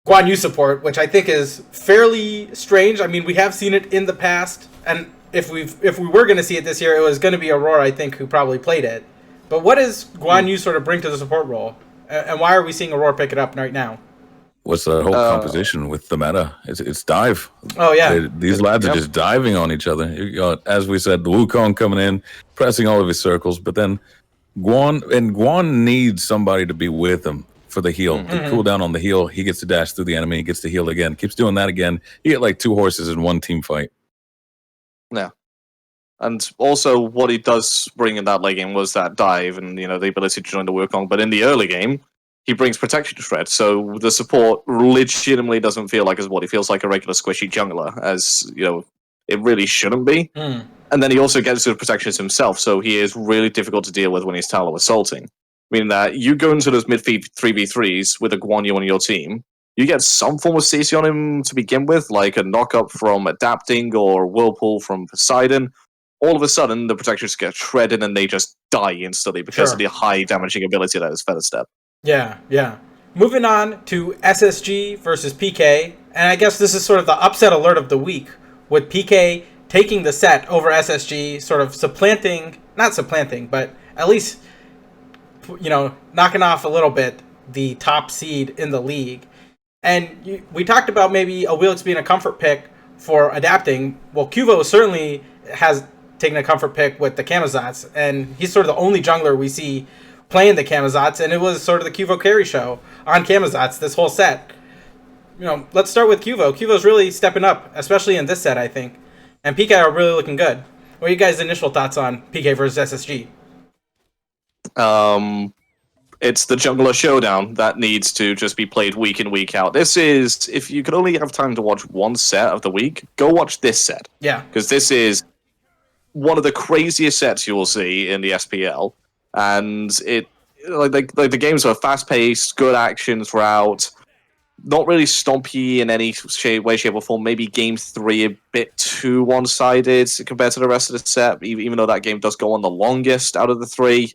A: Guan Yu support, which I think is fairly strange. I mean, we have seen it in the past, and if we were going to see it this year, it was going to be Aurora, I think, who probably played it. But what does Guan Yu sort of bring to the support role, and why are we seeing Aurora pick it up right now?
D: What's the whole composition with the meta? It's dive.
A: Oh yeah,
D: these lads are just diving on each other. You got, as we said, the Wukong coming in, pressing all of his circles, but then Guan needs somebody to be with him for the heal. To cool down on the heal, he gets to dash through the enemy, he gets to heal again, keeps doing that again. You get like 2 horses in one team fight.
B: Yeah. And also what he does bring in that late game was that dive and, the ability to join the Wukong. But in the early game, he brings protection shred, so the support legitimately doesn't feel like as what he feels like a regular squishy jungler, as it really shouldn't be. And then he also gets to the protections himself, so he is really difficult to deal with when he's Tallow assaulting. Meaning that you go into those mid 3v3s with a Guan Yu on your team, you get some form of CC on him to begin with, like a knock-up from Adapting or Whirlpool from Poseidon. All of a sudden, the protections get shredded and they just die instantly because of the high damaging ability that is Feather Step.
A: Yeah. Moving on to SSG versus PK, and I guess this is sort of the upset alert of the week, with PK taking the set over SSG, sort of not supplanting, but at least, knocking off a little bit the top seed in the league. And we talked about maybe a Wheelix being a comfort pick for Adapting. Well, Cuvo certainly has taken a comfort pick with the Camazotz, and he's sort of the only jungler we see playing the Camazotz, and it was sort of the Cuvo carry show on Camazotz this whole set. Let's start with Cuvo. Cuvo's really stepping up, especially in this set, I think. And PK are really looking good. What are you guys' initial thoughts on PK versus SSG?
B: It's the jungler showdown that needs to just be played week in, week out. This is, if you could only have time to watch one set of the week, go watch this set.
A: Yeah.
B: Because this is one of the craziest sets you will see in the SPL. And it the games are fast paced, good action throughout, not really stompy in any way, shape, or form. Maybe game 3 a bit too one sided compared to the rest of the set, even though that game does go on the longest out of the 3.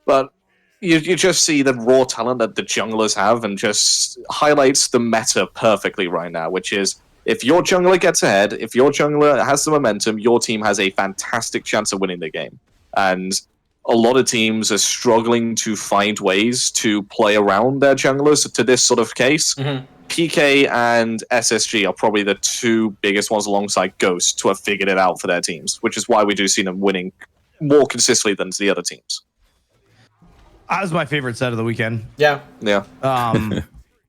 B: But you just see the raw talent that the junglers have, and just highlights the meta perfectly right now, which is if your jungler gets ahead, if your jungler has the momentum, your team has a fantastic chance of winning the game. And a lot of teams are struggling to find ways to play around their junglers to this sort of case. PK and SSG are probably the 2 biggest ones alongside Ghost to have figured it out for their teams, which is why we do see them winning more consistently than the other teams.
C: That was my favorite set of the weekend.
A: Yeah.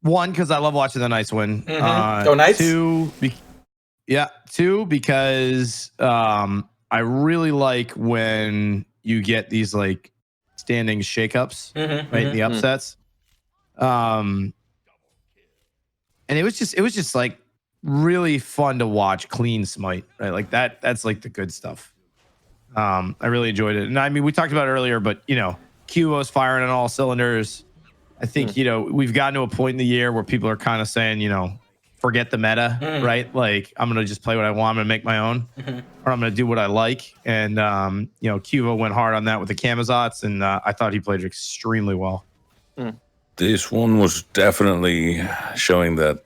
C: One, because I love watching the Knights win.
A: Go Knights.
C: 2, because I really like when you get these like standing shakeups, right? The upsets. And it was just like really fun to watch clean smite, right? Like that's like the good stuff. I really enjoyed it. And I mean, we talked about it earlier, but Cuvo's firing on all cylinders. I think, we've gotten to a point in the year where people are kind of saying, forget the meta, right? Like, I'm going to just play what I want. I'm going to make my own, or I'm going to do what I like. And, Cuvo went hard on that with the Camazotz, and I thought he played extremely well.
D: This one was definitely showing that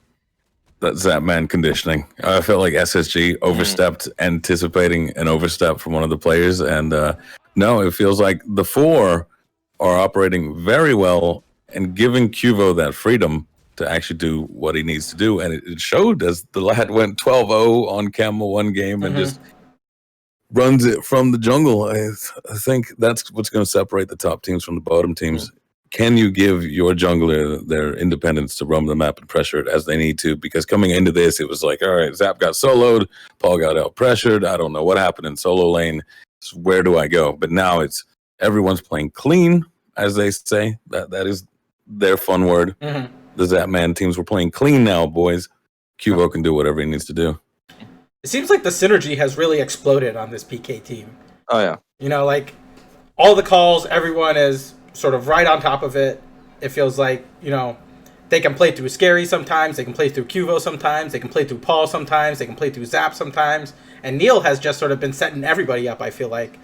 D: Zapman conditioning. I felt like SSG overstepped, anticipating an overstep from one of the players. And no, it feels like the 4 are operating very well and giving Cuvo that freedom to actually do what he needs to do. And it showed as the lad went 12-0 on Camel one game and just runs it from the jungle. I think that's what's going to separate the top teams from the bottom teams. Can you give your jungler their independence to roam the map and pressure it as they need to? Because coming into this, it was like, all right, Zap got soloed, Paul got out-pressured. I don't know what happened in solo lane. So where do I go? But now it's everyone's playing clean, as they say. That is their fun word. The Zapman teams were playing clean now, boys. Cuvo can do whatever he needs to do.
A: It seems like the synergy has really exploded on this PK team.
B: Oh, yeah.
A: Like all the calls, everyone is sort of right on top of it. It feels like, they can play through Scary sometimes, they can play through Cuvo sometimes, they can play through Paul sometimes, they can play through Zap sometimes. And Neil has just sort of been setting everybody up, I feel like,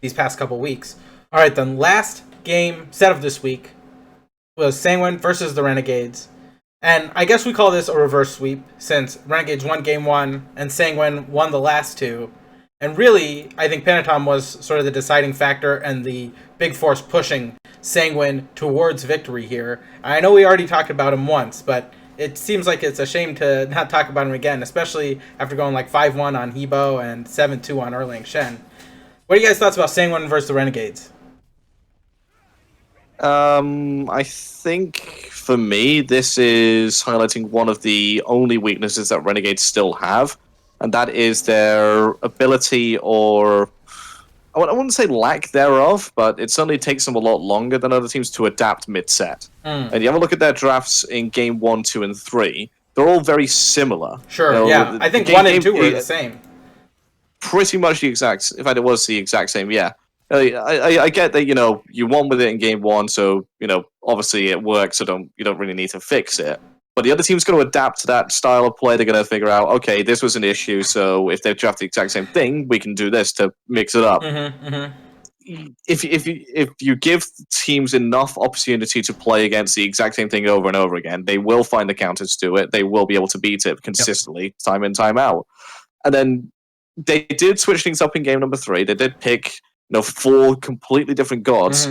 A: these past couple weeks. All right, then last game set of this week was Sanguine versus the Renegades. And I guess we call this a reverse sweep since Renegades won game 1 and Sanguine won the last 2. And really, I think Pandacat was sort of the deciding factor and the big force pushing Sanguine towards victory here. I know we already talked about him once, but it seems like it's a shame to not talk about him again, especially after going like 5-1 on Hebo and 7-2 on Erlang Shen. What are you guys' thoughts about Sanguine versus the Renegades?
B: I think for me, this is highlighting one of the only weaknesses that Renegades still have, and that is their ability, or I wouldn't say lack thereof, but it certainly takes them a lot longer than other teams to adapt mid-set. And you have a look at their drafts in game 1, 2, and 3. They're all very similar.
A: Sure, yeah. I think 1 and 2 were the same.
B: Pretty much the exact. In fact, it was the exact same. Yeah. I get that, you won with it in game 1, so, obviously it works, so you don't really need to fix it. But the other team's going to adapt to that style of play. They're going to figure out, okay, this was an issue, so if they draft the exact same thing, we can do this to mix it up. If you give teams enough opportunity to play against the exact same thing over and over again, they will find the counters to it. They will be able to beat it consistently, time in, time out. And then they did switch things up in game number 3. They did pick 4 completely different gods,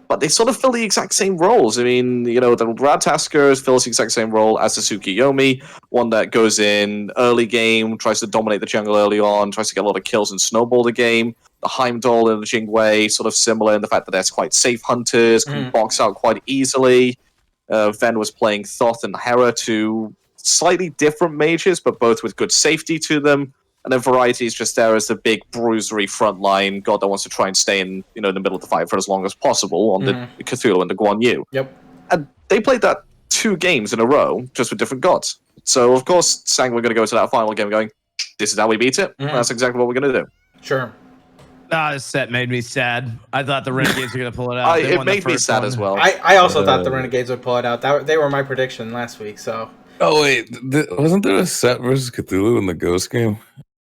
B: but they sort of fill the exact same roles. I mean, the Radtaskers fills the exact same role as the Tsukiyomi, one that goes in early game, tries to dominate the jungle early on, tries to get a lot of kills and snowball the game. The Heimdall and the Jingwei, sort of similar in the fact that they're quite safe hunters, can box out quite easily. Ven was playing Thoth and Hera, 2 slightly different mages, but both with good safety to them. And then Variety is just there as the big bruisery frontline god that wants to try and stay in the middle of the fight for as long as possible on the Cthulhu and the Guan Yu.
A: Yep.
B: And they played that 2 games in a row, just with different gods. So, of course, Sanguine going to go to that final game going, this is how we beat it. That's exactly what we're going to do.
A: Sure.
C: This set made me sad. I thought the Renegades were going to pull it out.
B: It made me sad as well.
A: I also thought the Renegades would pull it out. They were my prediction last week, so...
D: Oh, wait. Wasn't there a set versus Cthulhu in the Ghost game?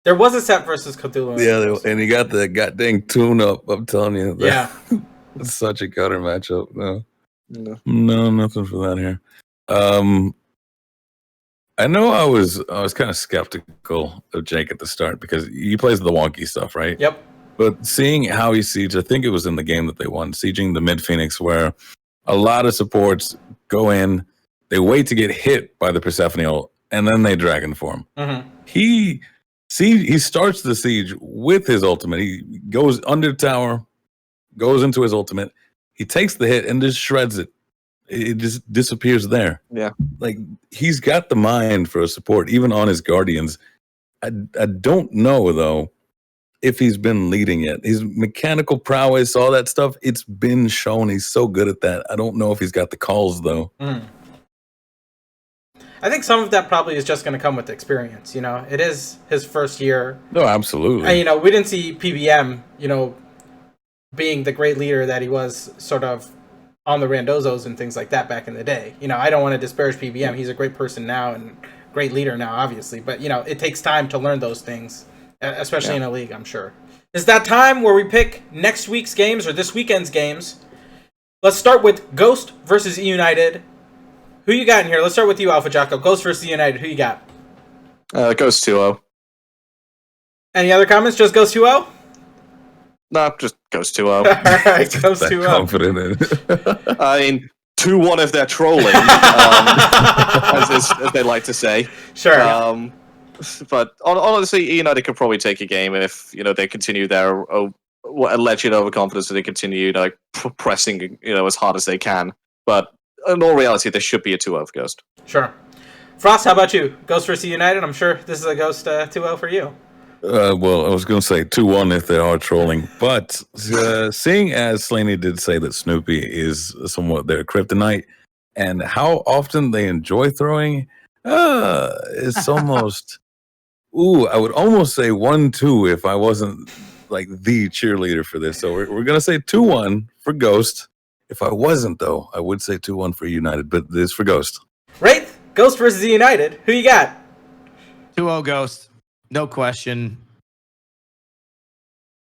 A: There was a set versus Cthulhu.
D: Yeah, and he got the goddamn tune-up, I'm telling you.
A: Yeah.
D: It's such a cutter matchup. No, nothing for that here. I know I was kind of skeptical of Jake at the start because he plays the wonky stuff, right?
A: Yep.
D: But seeing how he sieged, I think it was in the game that they won, sieging the mid Phoenix, where a lot of supports go in, they wait to get hit by the Persephone ult, and then they dragon form. He starts the siege with his ultimate. He goes under tower, goes into his ultimate. He takes the hit and just shreds it. It just disappears there.
B: Yeah.
D: Like, he's got the mind for a support, even on his Guardians. I don't know, though, if he's been leading yet. His mechanical prowess, all that stuff, it's been shown. He's so good at that. I don't know if he's got the calls, though.
A: I think some of that probably is just going to come with experience. It is his first year.
D: No, absolutely.
A: And, we didn't see PBM, being the great leader that he was sort of on the Randozos and things like that back in the day. I don't want to disparage PBM. He's a great person now and great leader now, obviously. But, it takes time to learn those things, especially in a league, I'm sure. It's that time where we pick next week's games or this weekend's games. Let's start with Ghost versus Eunited. Who you got in here? Let's start with you, AlphaJackal. Ghost versus United. Who you got?
B: Ghost 2-0.
A: Any other comments? Just Ghost 2-0?
B: No, just Ghost 2-0.
A: All right, Ghost 2-0.
D: Confident in it.
B: I mean, 2-1 if they're trolling, as they like to say.
A: Sure.
B: But honestly, United could probably take a game if they continue their alleged overconfidence, and they continue pressing as hard as they can. But in all reality, there should be a 2-0 for Ghost.
A: Sure. Frost, how about you? Ghost versus United? I'm sure this is a Ghost 2-0 for you.
D: Well, I was going to say 2-1 if they are trolling. But seeing as Slaney did say that Snoopy is somewhat their kryptonite, and how often they enjoy throwing, it's almost... I would almost say 1-2 if I wasn't the cheerleader for this. So we're going to say 2-1 for Ghost. If I wasn't, though, I would say 2-1 for United, but this is for Ghost.
A: Right? Ghost versus United. Who you got?
C: 2-0 Ghost. No question.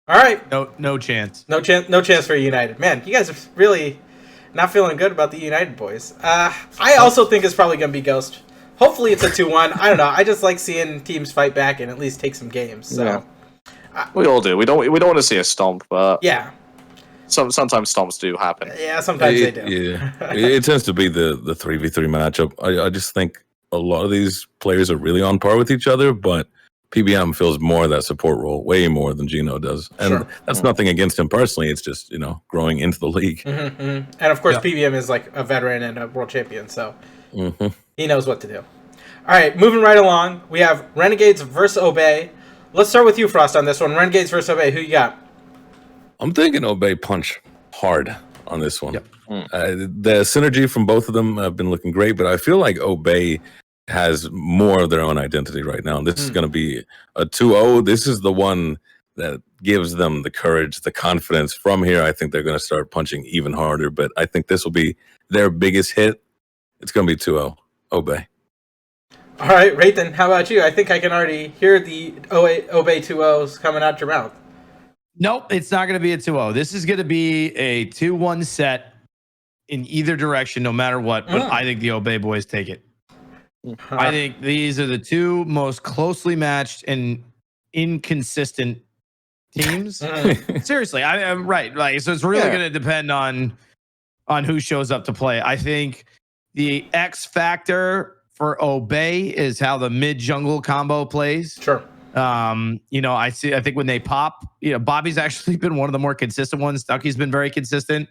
A: All right.
C: No chance.
A: No chance for United. Man, you guys are really not feeling good about the United boys. I also think it's probably going to be Ghost. Hopefully it's a 2-1. I don't know. I just like seeing teams fight back and at least take some games. So
B: we all do. We don't want to see a stomp, but
A: yeah.
B: Sometimes stomps do happen.
A: Yeah, sometimes they do.
D: Yeah, it tends to be the 3v3 matchup. I just think a lot of these players are really on par with each other, but PBM fills more of that support role, way more than Gino does. And that's nothing against him personally. It's just, growing into the league.
A: And of course, PBM is like a veteran and a world champion, so he knows what to do. All right, moving right along, we have Renegades versus Obey. Let's start with you, Frost, on this one. Renegades versus Obey. Who you got?
D: I'm thinking Obey punch hard on this one.
C: Yep.
D: The synergy from both of them have been looking great, but I feel like Obey has more of their own identity right now. This is going to be a 2-0. This is the one that gives them the courage, the confidence. From here, I think they're going to start punching even harder, but I think this will be their biggest hit. It's going to be 2-0. Obey.
A: All right, Raythan, how about you? I think I can already hear the Obey 2-0s coming out your mouth.
C: Nope, it's not going to be a 2-0. This is going to be a 2-1 set in either direction, no matter what. But I think the Obey boys take it. I think these are the two most closely matched and inconsistent teams. Seriously, I'm right. Like, so it's really going to depend on who shows up to play. I think the X factor for Obey is how the mid jungle combo plays.
A: Sure.
C: I think when they pop, Bobby's actually been one of the more consistent ones. Ducky's been very consistent.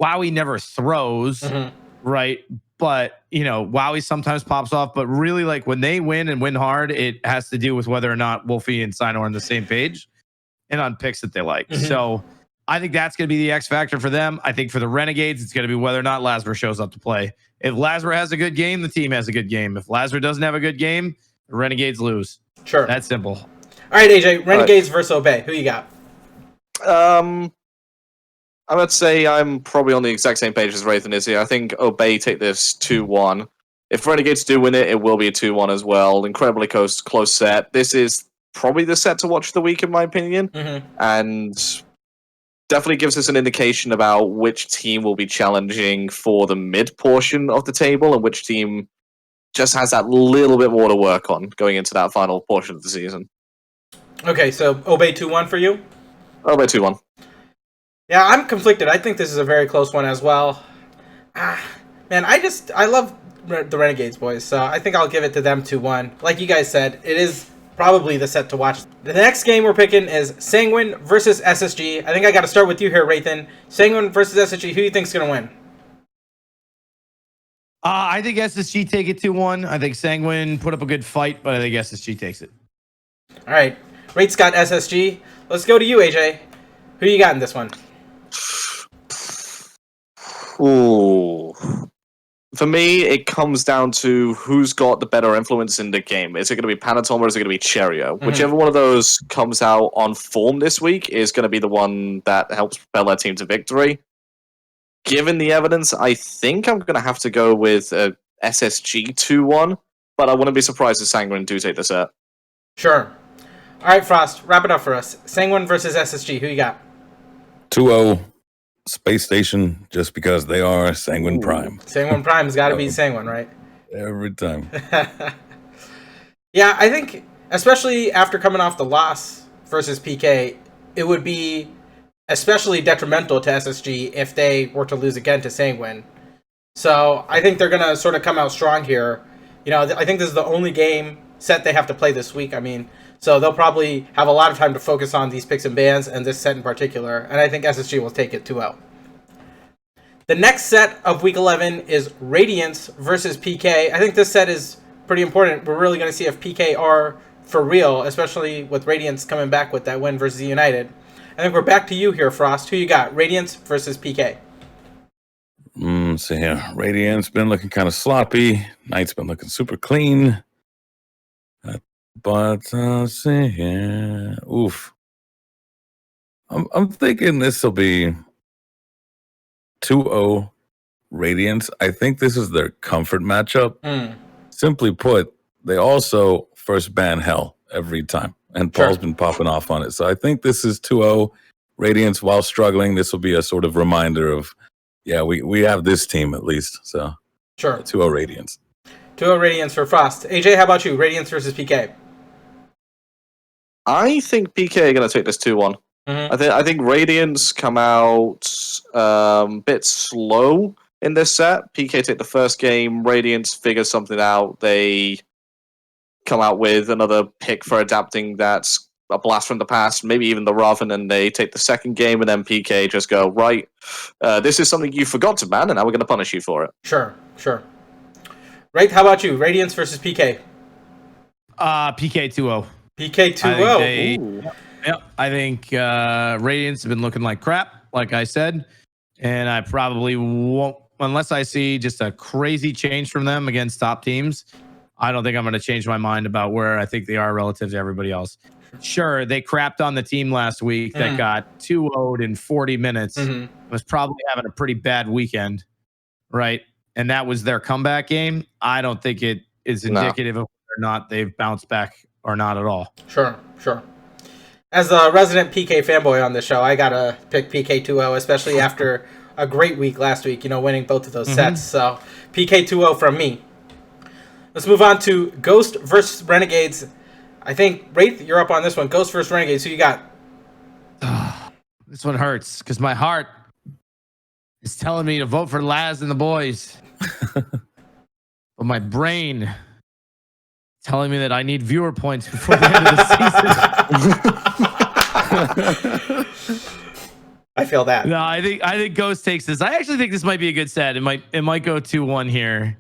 C: Wowie never throws, right? But, Wowie sometimes pops off. But really, like, when they win and win hard, it has to do with whether or not Wolfie and Sino are on the same page and on picks that they like. So I think that's going to be the X factor for them. I think for the Renegades, it's going to be whether or not Lazarus shows up to play. If Lazarus has a good game, the team has a good game. If Lazarus doesn't have a good game, the Renegades lose.
A: Sure.
C: That's simple.
A: All right, AJ, Renegades versus Obey. Who you got?
B: I would say I'm probably on the exact same page as Raythan is here. I think Obey take this 2-1. If Renegades do win it, it will be a 2-1 as well. Incredibly close set. This is probably the set to watch of the week, in my opinion. And definitely gives us an indication about which team will be challenging for the mid portion of the table and which team just has that little bit more to work on going into that final portion of the season.
A: Okay, so Obey 2-1 for you?
B: Obey 2-1.
A: Yeah, I'm conflicted. I think this is a very close one as well. Man, I love the Renegades, boys, so I think I'll give it to them 2-1. Like you guys said, it is probably the set to watch. The next game we're picking is Sanguine versus SSG. I think I got to start with you here, Raythan. Sanguine versus SSG, who do you think's going to win?
C: I think SSG take it 2-1. I think Sanguine put up a good fight, but I think SSG takes it.
A: All right. Rate's got SSG. Let's go to you, AJ. Who you got in this one?
B: Ooh. For me, it comes down to who's got the better influence in the game. Is it going to be Pandacat or is it going to be Cherio? Whichever one of those comes out on form this week is going to be the one that helps propel their team to victory. Given the evidence, I think I'm going to have to go with SSG 2-1, but I wouldn't be surprised if Sanguine do take the set.
A: Sure. All right, Frost, wrap it up for us. Sanguine versus SSG, who you got?
D: 2-0. Space Station, just because they are Sanguine Prime.
A: Sanguine Prime's got to be Sanguine, right?
D: Every time.
A: Yeah, I think, especially after coming off the loss versus PK, it would be especially detrimental to SSG if they were to lose again to Sanguine. So I think they're going to sort of come out strong here. I think this is the only game set they have to play this week. So they'll probably have a lot of time to focus on these picks and bans and this set in particular. And I think SSG will take it 2-0. The next set of Week 11 is Radiance versus PK. I think this set is pretty important. We're really going to see if PK are for real, especially with Radiance coming back with that win versus United. I think we're back to you here, Frost. Who you got? Radiance versus PK.
D: See here. Radiance been looking kind of sloppy. Knight's been looking super clean. But see here. Oof. I'm thinking this will be 2-0 Radiance. I think this is their comfort matchup. Simply put, they also first ban Hell every time. And Paul's been popping off on it. So I think this is 2-0 Radiance while struggling. This will be a sort of reminder of Yeah, we have this team at least. So
A: Sure.
D: 2-0 Radiance.
A: 2-0 Radiance for Frost. AJ, how about you? Radiance versus PK.
B: I think PK are going to take this 2-1.
A: Mm-hmm.
B: I think Radiance come out bit slow in this set. PK take the first game. Radiance figure something out. They come out with another pick for adapting that's a blast from the past, maybe even the Raven, and they take the second game, and then PK just go, right, this is something you forgot to ban, and now we're going to punish you for it.
A: Sure. Wraith, how about you? Radiance versus PK.
C: PK 2-0.
A: PK 2-0.
C: Yep. I think Radiance have been looking like crap, like I said, and I probably won't, unless I see just a crazy change from them against top teams. I don't think I'm going to change my mind about where I think they are relative to everybody else. Sure, they crapped on the team last week that got 2-0'd in 40 minutes. Was probably having a pretty bad weekend, right? And that was their comeback game. I don't think it is indicative of whether or not they've bounced back or not at all.
A: Sure. As a resident PK fanboy on the show, I gotta pick PK 2-0, especially after a great week last week, winning both of those sets. So PK 2-0 from me. Let's move on to Ghost versus Renegades. I think, Wraith, you're up on this one. Ghost versus Renegades. Who you got?
C: This one hurts because my heart is telling me to vote for Laz and the boys. But my brain telling me that I need viewer points before the end of the season.
A: I feel that.
C: No, I think Ghost takes this. I actually think this might be a good set. It might go 2-1 here.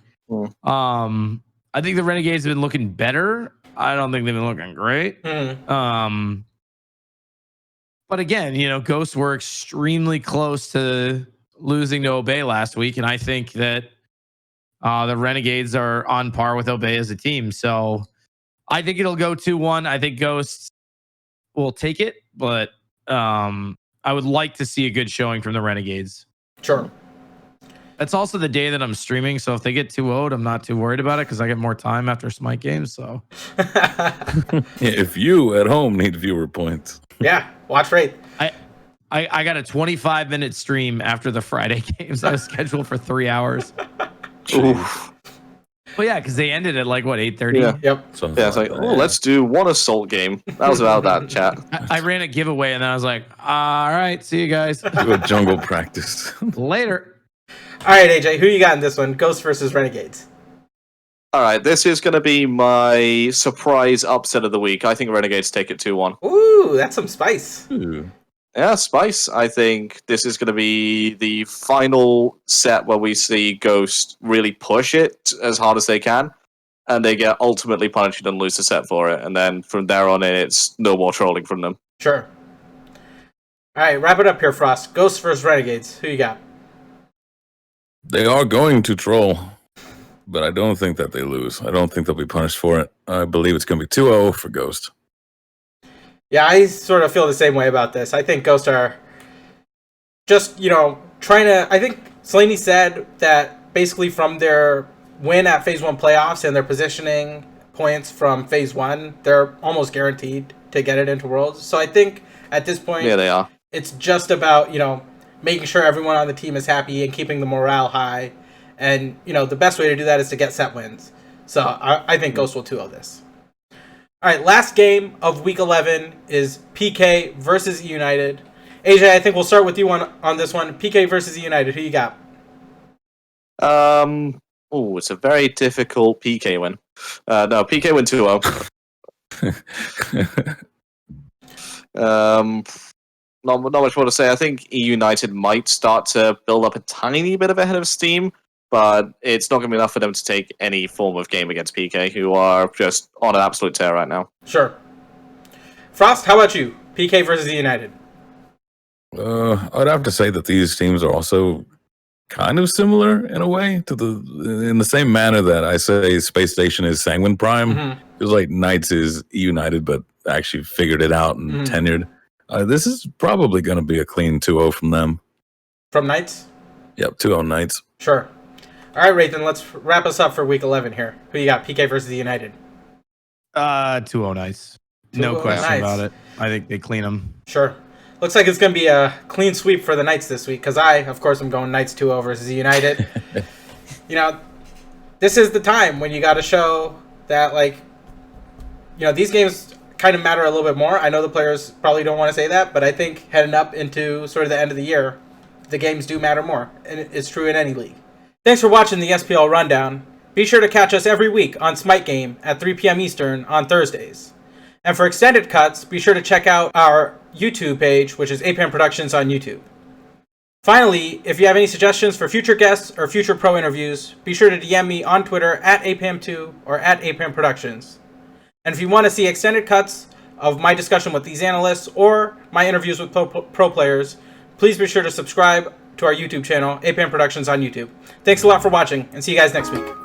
C: I think the Renegades have been looking better. I don't think they've been looking great. But again, Ghosts were extremely close to losing to Obey last week, and I think that the Renegades are on par with Obey as a team. So I think it'll go 2-1. I think Ghosts will take it, but I would like to see a good showing from the Renegades.
A: Sure.
C: That's also the day that I'm streaming, so if they get 2-0'd, I'm not too worried about it because I get more time after Smite games. So,
D: If you at home need viewer points,
A: watch Wraith.
C: I got a 25-minute stream after the Friday games. I was scheduled for 3 hours.
B: Oof.
C: Well, yeah, because they ended at 8:30.
B: Yeah.
A: Yep.
B: It's like, let's do one assault game. That was about that, chat.
C: I ran a giveaway and then I was like, all right, see you guys.
D: do a jungle practice.
C: Later.
A: All right, AJ, who you got in this one? Ghost versus Renegades.
B: All right, this is going to be my surprise upset of the week. I think Renegades take it 2-1.
A: Ooh, that's some spice.
D: Ooh.
B: Yeah, spice. I think this is going to be the final set where we see Ghost really push it as hard as they can, and they get ultimately punished and lose the set for it. And then from there on in, it's no more trolling from them.
A: Sure. All right, wrap it up here, Frost. Ghost versus Renegades. Who you got?
D: They are going to troll, but I don't think that they lose. I don't think they'll be punished for it. I believe it's going to be 2-0 for Ghost.
A: Yeah, I sort of feel the same way about this. I think Ghost are just, trying to... I think Slaney said that basically from their win at Phase 1 playoffs and their positioning points from Phase 1, they're almost guaranteed to get it into Worlds. So I think at this point...
B: Yeah, they are.
A: It's just about, making sure everyone on the team is happy and keeping the morale high. And, the best way to do that is to get set wins. So I think Ghost will 2-0 this. All right, last game of Week 11 is PK versus Eunited. AJ, I think we'll start with you on this one. PK versus Eunited. Who you got?
B: It's a very difficult PK win. No, PK win 2-0. Not much more to say. I think Eunited might start to build up a tiny bit of a head of steam, but it's not going to be enough for them to take any form of game against PK, who are just on an absolute tear right now.
A: Sure. Frost, how about you? PK versus Eunited.
D: I'd have to say that these teams are also kind of similar in a way in the same manner that I say Space Station is Sanguine Prime. Feels like Knights is Eunited, but actually figured it out and tenured. This is probably going to be a clean 2-0 from them.
A: From Knights?
D: Yep, 2-0 Knights.
A: Sure. All right, Ray, then let's wrap us up for Week 11 here. Who you got, PK versus Eunited?
C: 2-0 Knights. No question about it. I think they clean them.
A: Sure. Looks like it's going to be a clean sweep for the Knights this week because I, of course, am going Knights 2-0 versus United. This is the time when you got to show that, these games kind of matter a little bit more. I know the players probably don't want to say that, but I think heading up into sort of the end of the year, the games do matter more, and it's true in any league. Thanks for watching the SPL Rundown. Be sure to catch us every week on Smite Game at 3 p.m. Eastern on Thursdays. And for extended cuts, be sure to check out our YouTube page, which is Apam Productions on YouTube. Finally, if you have any suggestions for future guests or future pro interviews, be sure to DM me on Twitter at Apam2 or at Apam Productions. And if you want to see extended cuts of my discussion with these analysts or my interviews with pro players, please be sure to subscribe to our YouTube channel, Apam Productions on YouTube. Thanks a lot for watching, and see you guys next week.